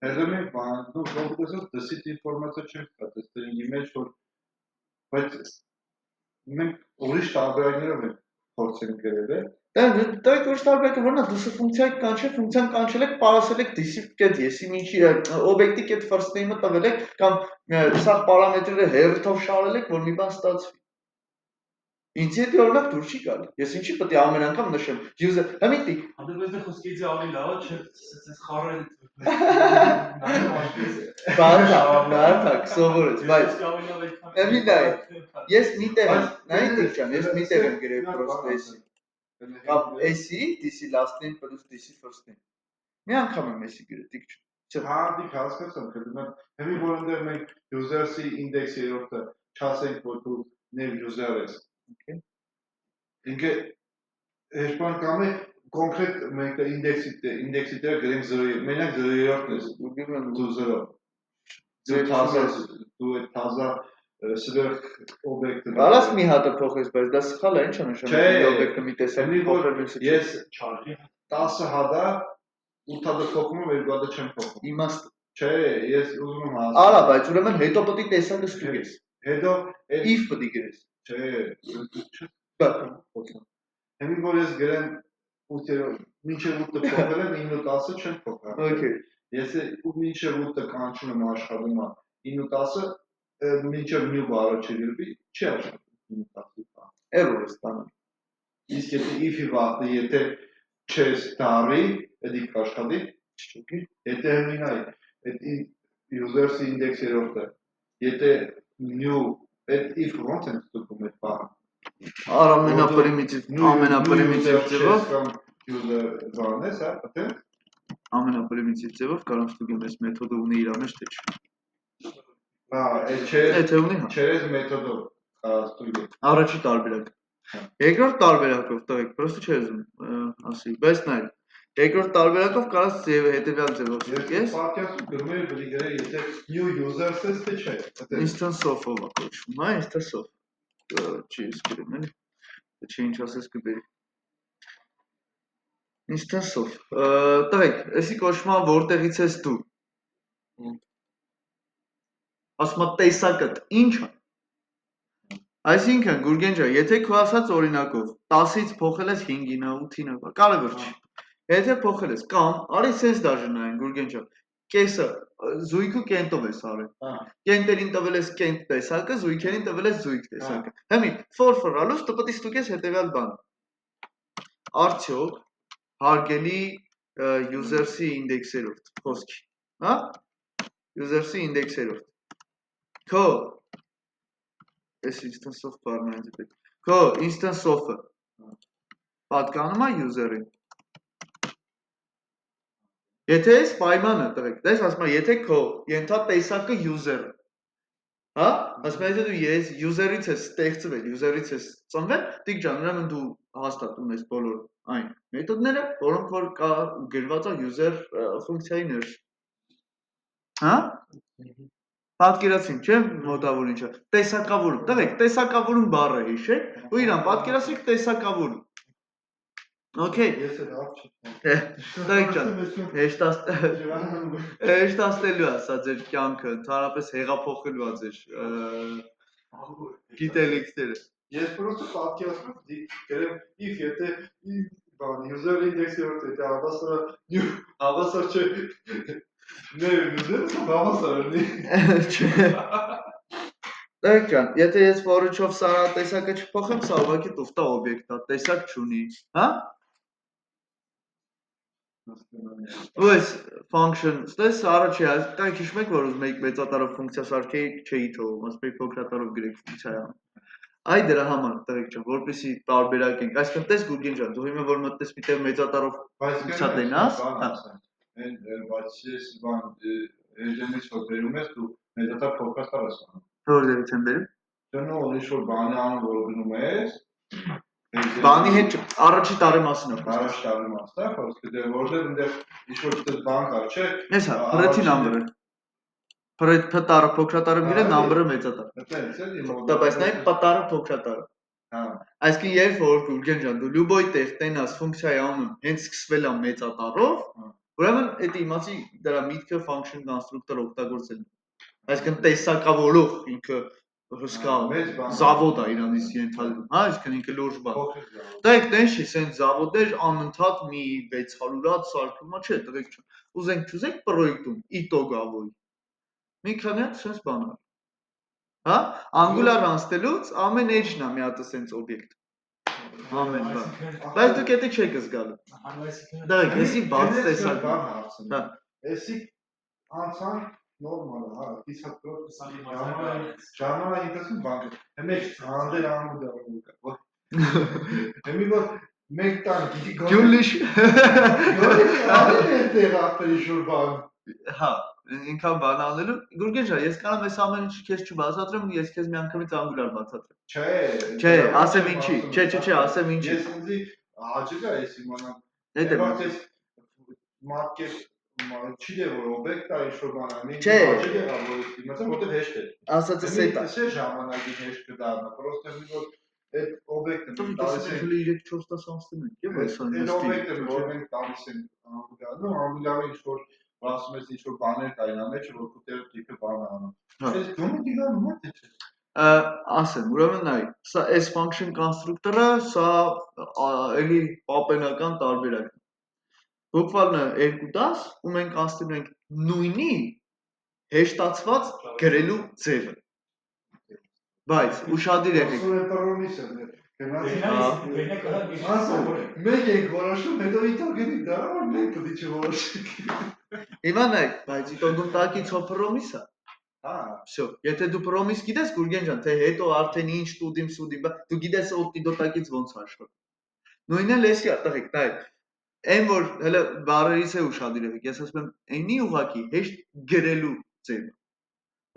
Հետո մենք բան, դու որպես դասիտ ինֆորմացիա չենք ստացել, դրինի մեջ որ բայց մենք ուրիշ տարբերակներով ենք փորձենք գրել է։ Դա ուրիշ տարբերակը որն է, դուք ֆունկցիա կանչել, ֆունկցիան կանչել եք, պարասել եք this-ի կետ, եսի ինչի օբյեկտի կետ first name-ը տվել եք կամ սա պարամետրերը հերթով շարել եք, որ մի բան ստացվի։ Ինձ հետ օրինակ դուր չի գալի։ Ես ինչի պետք է ամեն անգամ նշեմ user, համիտիկ։ Հանդերձ խոսքից ավելի լավ չէ, sense խառը։ Բարդակ, սովորես, բայց Էմիլայ, ես միտեղ եմ, նայեք ջան, ես միտեղ եմ գրել պրոստը էսի։ Կամ էսի, this-ի last name plus this-ի first name։ Մի անգամ եմ էսի գրել, դիք չէ։ Հա, դիք հասկացա, հեմի որ ընդեր մենք user-ի index երրորդը չասենք, որ դու նեւ user ես։ Ինքը հեշտան կամ է կոնկրետ մենք ինդեքսի դեր գրենք 0, մենակ 0-րդն ես, դու 0։ Դու այդ թազա սվերխ օբյեկտը։ Կարաս մի հատը փոխես, բայց դա սխալ է, ինչ է նշանակում օբյեկտը մի տեսակ փոխել։ Ես 10 հատը 8 հատը փոխում եմ, 2 հատը չեմ փոխում։ Իմաստ։ Չէ, ես ուզում եմ հասկանալ։ Արա, բայց ուրեմն հետո պետք է տեսակը ստուգես։ Հետո if պետք է գրես։ Չէ, Հեմի որ ես գրեմ 8-րդ, մինչև 8-ը փոխել եմ, 9-10-ը չեմ փոխել։ Okay։ Ես մինչև 8-ը կանչում եմ աշխատում 9-10-ը, մինչև new bar-ը չգրվի, չի աշխատում 9-10-ը։ Error է ստանում։ Իսկ եթե if-ի վաղը, եթե չես դարի, էդի կաշխատի, չճուկի։ Եթե հմին այ, այդ user-ի index երորդը, եթե new, այդ if ոնց ենք ստուգում այդ բանը։ Ամենապրիմիտիվ ձևով user բանն ես, հա, թե։ Ամենապրիմիտիվ ձևով կարող ստուգեմ այս մեթոդը ունի իր մեջ թե չէ։ Հա, այդ չես մեթոդով ստուգել։ Առաջի տարբերակ։ Երկրորդ տարբերակով տվեք, պրոստը չէ ուզում ասի, բայց նայ։ Երկրորդ տարբերակով կարաս հետևյալ ձևով ստուգես։ Պատկերացնում գրում եմ բլի գրել, եթե new users ես թե չէ։ Instance of-ով է կոչվում, հա, instance of։ Չի գրում էլի։ Չէ ինչ ասես կբերի։ Instance of։ Տվեք, էսի կոչվում է որտեղից ես դու։ Ասում է տեսակդ ինչ է։ Այսինքն Գուրգեն ջան, եթե քո ասած օրինակով 10-ից փոխել ես 5-ին, 8-ին, կարևոր չի։ Եթե փոխել ես կամ արի sense դաժե նայեն Գուրգեն ջան, կեսը զույգու կենտով ես արել։ Կենտերին տվել ես կենտ տեսակը, զույգերին տվել ես զույգ տեսակը։ Հիմա for-ալուց դու պետք է ստուգես հետևյալ բանը։ Արդյոք հարգելի user-ի ինդեքսերորդ խոսքի, հա? User-ի ինդեքսերորդ։ Քո Այս instance of բառն է դեպի։ Քո instance of-ը պատկանում է user-ին։ Եթե այս պայմանը տվեք, դες ասում եմ, եթե քո ենթատեսակը user-ը, հա? Ասում եմ, եթե դու ես user-ից ես ստեղծվել, user-ից ես ծնվել, դիք ջան, ուրեմն դու հաստատում ես բոլոր այն մեթոդները, որոնք որ կա գրված է user ֆունկցիայի ներս։ Հա? Պատկերացին, չէ՞, մոտավոր ինչա։ Տեսակավորում, տվեք, տեսակավորում բառը հիշեք, ու իրան պատկերացրեք տեսակավորում։ Okay։ Ես էլ ապ չեմ։ Տվեք ջան, հեշտացնելու է սա ձեր կյանքը, ընդհանրապես հեղափոխելու է ձեր գիտելիքները։ Ես պրոստը պատկերացնում եմ, գրեմ if եթե բան user index-երորդ եթե հավասար չէ հավասարնի։ Տվեք ջան, եթե ես for-ով սարա տեսակը չփոխեմ, սա ուղղակի տուֆտա օբյեկտ է, տեսակ չունի, հա? Ու այս function, ստես առաջի այս կայք հիշում եք, որ ուզում եք մեծատարով ֆունկցիա սարքեի չէի թողում, ասում եք փոքրատարով գրեք ֆունկցիա։ Այ դրա համար տղեկ ջան, որպեսզի տարբերակ ենք, այսինքն տես Գուրգեն ջան, դու հիմա որ մտնես միտեղ մեծատարով ֆունկցիա տենաս, Այն բայց ես բան էջենից որ բերում ես դու մեծատար փոքրատար ես անում։ որտեղից եմ բերում։ Դնո ինչ որ բանի անում որ գնում ես Բանի հետ առաջի տարի մասին եմ առաջ տարի մասն է, խոսքը դե որտեղ այնտեղ ինչ որ դե բան կա, չէ։ Ես հա, փրեցի նամբերը։ Փտարը փոքրատարը գիրը նամբերը մեծատար։ Այդպես է, Դա բայց նայ պտարը փոքրատարը։ Հա։ Այսինքն երբ որ Գուրգեն ջան դու լյուբոյ տեղ տենաս ֆունկցիայի անուն հենց սկսվել է մեծատարով, ուրեմն այդ իմացի դրա միտքը function constructor օգտագործել։ Այսինքն տեսակավորող ինքը հսկա զավոդ է իրանից ենթադրում, հա, այսինքն ինքը լուրջ բան։ Տեք տենշի սենց զավոդներ անընդհատ մի 600 հատ սարքում, չէ, տղեկ ջան։ Ուզենք չուզենք պրոյեկտում իտոգավոր։ Մի քանի հատ սենց բան։ Հա, Angular անցնելուց ամեն edge-ն է մի հատ սենց օբյեկտ։ Ամեն բան։ Բայց դուք էդի չեք զգալու։ Դայք, էսի բաց տեսակ բան հարցնում։ Հա։ Էսի անցան նորմալ է, հա, իսկ ժամանակ ինքնին բան։ Հենց հանդեր անում դա որ։ Հիմի որ մեկ տան Գյուլիշ։ Գյուլիշ դեր ապրի շուտ բան։ Հա, ինքան բան անելու։ Գուրգեն ջան, ես կարող եմ այս ամեն ինչը քեզ չբացատրեմ, ես քեզ միանգամից Angular բացատրեմ։ Չէ, ասեմ ինչի։ Չէ, ասեմ ինչի։ Ես ինձի հաջող է ես իմանամ։ Այդ է։ Բայց market չի դե որ օբյեկտ է ինչ որ բան անի։ Չէ։ Հաջող է որ իմացա որտեղ հեշտ է։ Ասածս է դա։ Չէ ժամանակի հեշտ կդառնա, պրոստը որ այդ օբյեկտը տալիս է 3-4 տաս անցնում ենք, եւ այս այդ օբյեկտը որ մենք տալիս ենք Angular-ում, Angular-ը ինչ որ ասում ես ինչ որ բաներ կա իրա մեջ, որ քուտերը տիպը բան անում։ Այս դու դիգան մոտ է։ Ասեմ, ուրեմն նայ, սա այս function constructor-ը, սա էլի պապենական տարբերակն է։ Բուկվալը 2 տաս, ու մենք անցնում ենք նույնի հեշտացված գրելու ձևը։ Բայց ուշադիր եղեք։ Մենք ենք որոշում, հետո իտոգենի դրա որ մենք պետք է որոշենք։ Հիմա նայ, բայց իտոգում տակից հոփրոմիս է։ Հա, всё, եթե դու պրոմիս գիտես Գուրգեն ջան, թե հետո արդեն ինչ տուդիմ, դու գիտես օտիդոտակից ոնց աշխատում։ Նույնն էլ էսի է, տղեկ, նայ։ Այն որ հələ բառերից է ուշադիր եղեք, ես ասում եմ, այնի ուղակի հեշտ գրելու ձևը։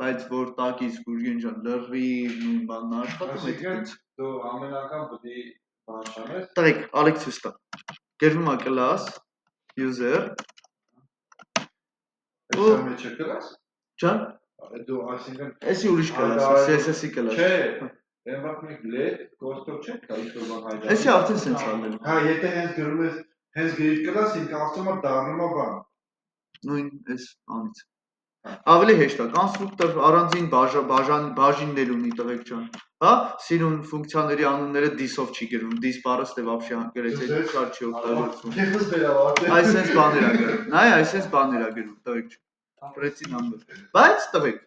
Բայց որ տակից Գուրգեն ջան լրի նույն բանն աշխատում է դից։ Դու ամեն անգամ պետք է բան չանես։ Տղեկ, Ալեքս ուստա։ Գրվում է class user Այս մեջը class։ Ջան։ Դու այսինքն Էսի ուրիշ class, CSS-ի class։ Չէ, Embark մեկ let կոստով չէ՞ կա ինչ որ բան հայտարարում։ Էսի արդեն սենց ալնելու։ Հա, եթե հենց գրում ես, հենց գրիչ class, ինքը ասում է դառնում է բան։ Նույն էս անից։ Ավելի հեշտ է, կոնստրուկտոր առանձին բաժիններ ունի տղեկ ջան։ Հա, սիրուն ֆունկցիաների անունները dis-ով չի գրվում, dis բառը ստե вообще գրեց այդ քար չի օգտագործվում։ Ես դերավատ։ Այս sense բաներ է գրում։ Նայ, այս sense բաներ է գրում տղեկ ջան։ Press-ի նամբեր։ Բայց տղեկ,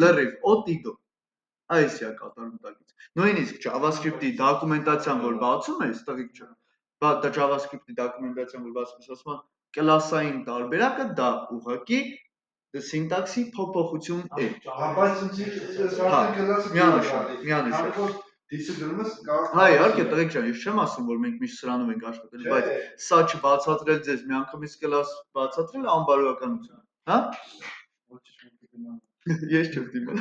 լրիվ, օտիդո։ Այսի է կատարում տակից։ Նույնիսկ JavaScript-ի դոկումենտացիան որ բացում ես տղեկ ջան, դա JavaScript-ի դոկումենտացիան որ բացում ես, ասում է կլասային տարբերակը դա ուղղակի սինտաքսի փոփոխություն է։ Բայց ինձ արդեն կլասը միանշան։ Դիսը գրում ես կարող։ Հա, իհարկե տղեկ ջան, ես չեմ ասում որ մենք միշտ սրանով ենք աշխատել, բայց սա չբացատրել ձեզ միանգամից կլաս բացատրել անբարոյականություն, հա? Ես չեմ դիմել։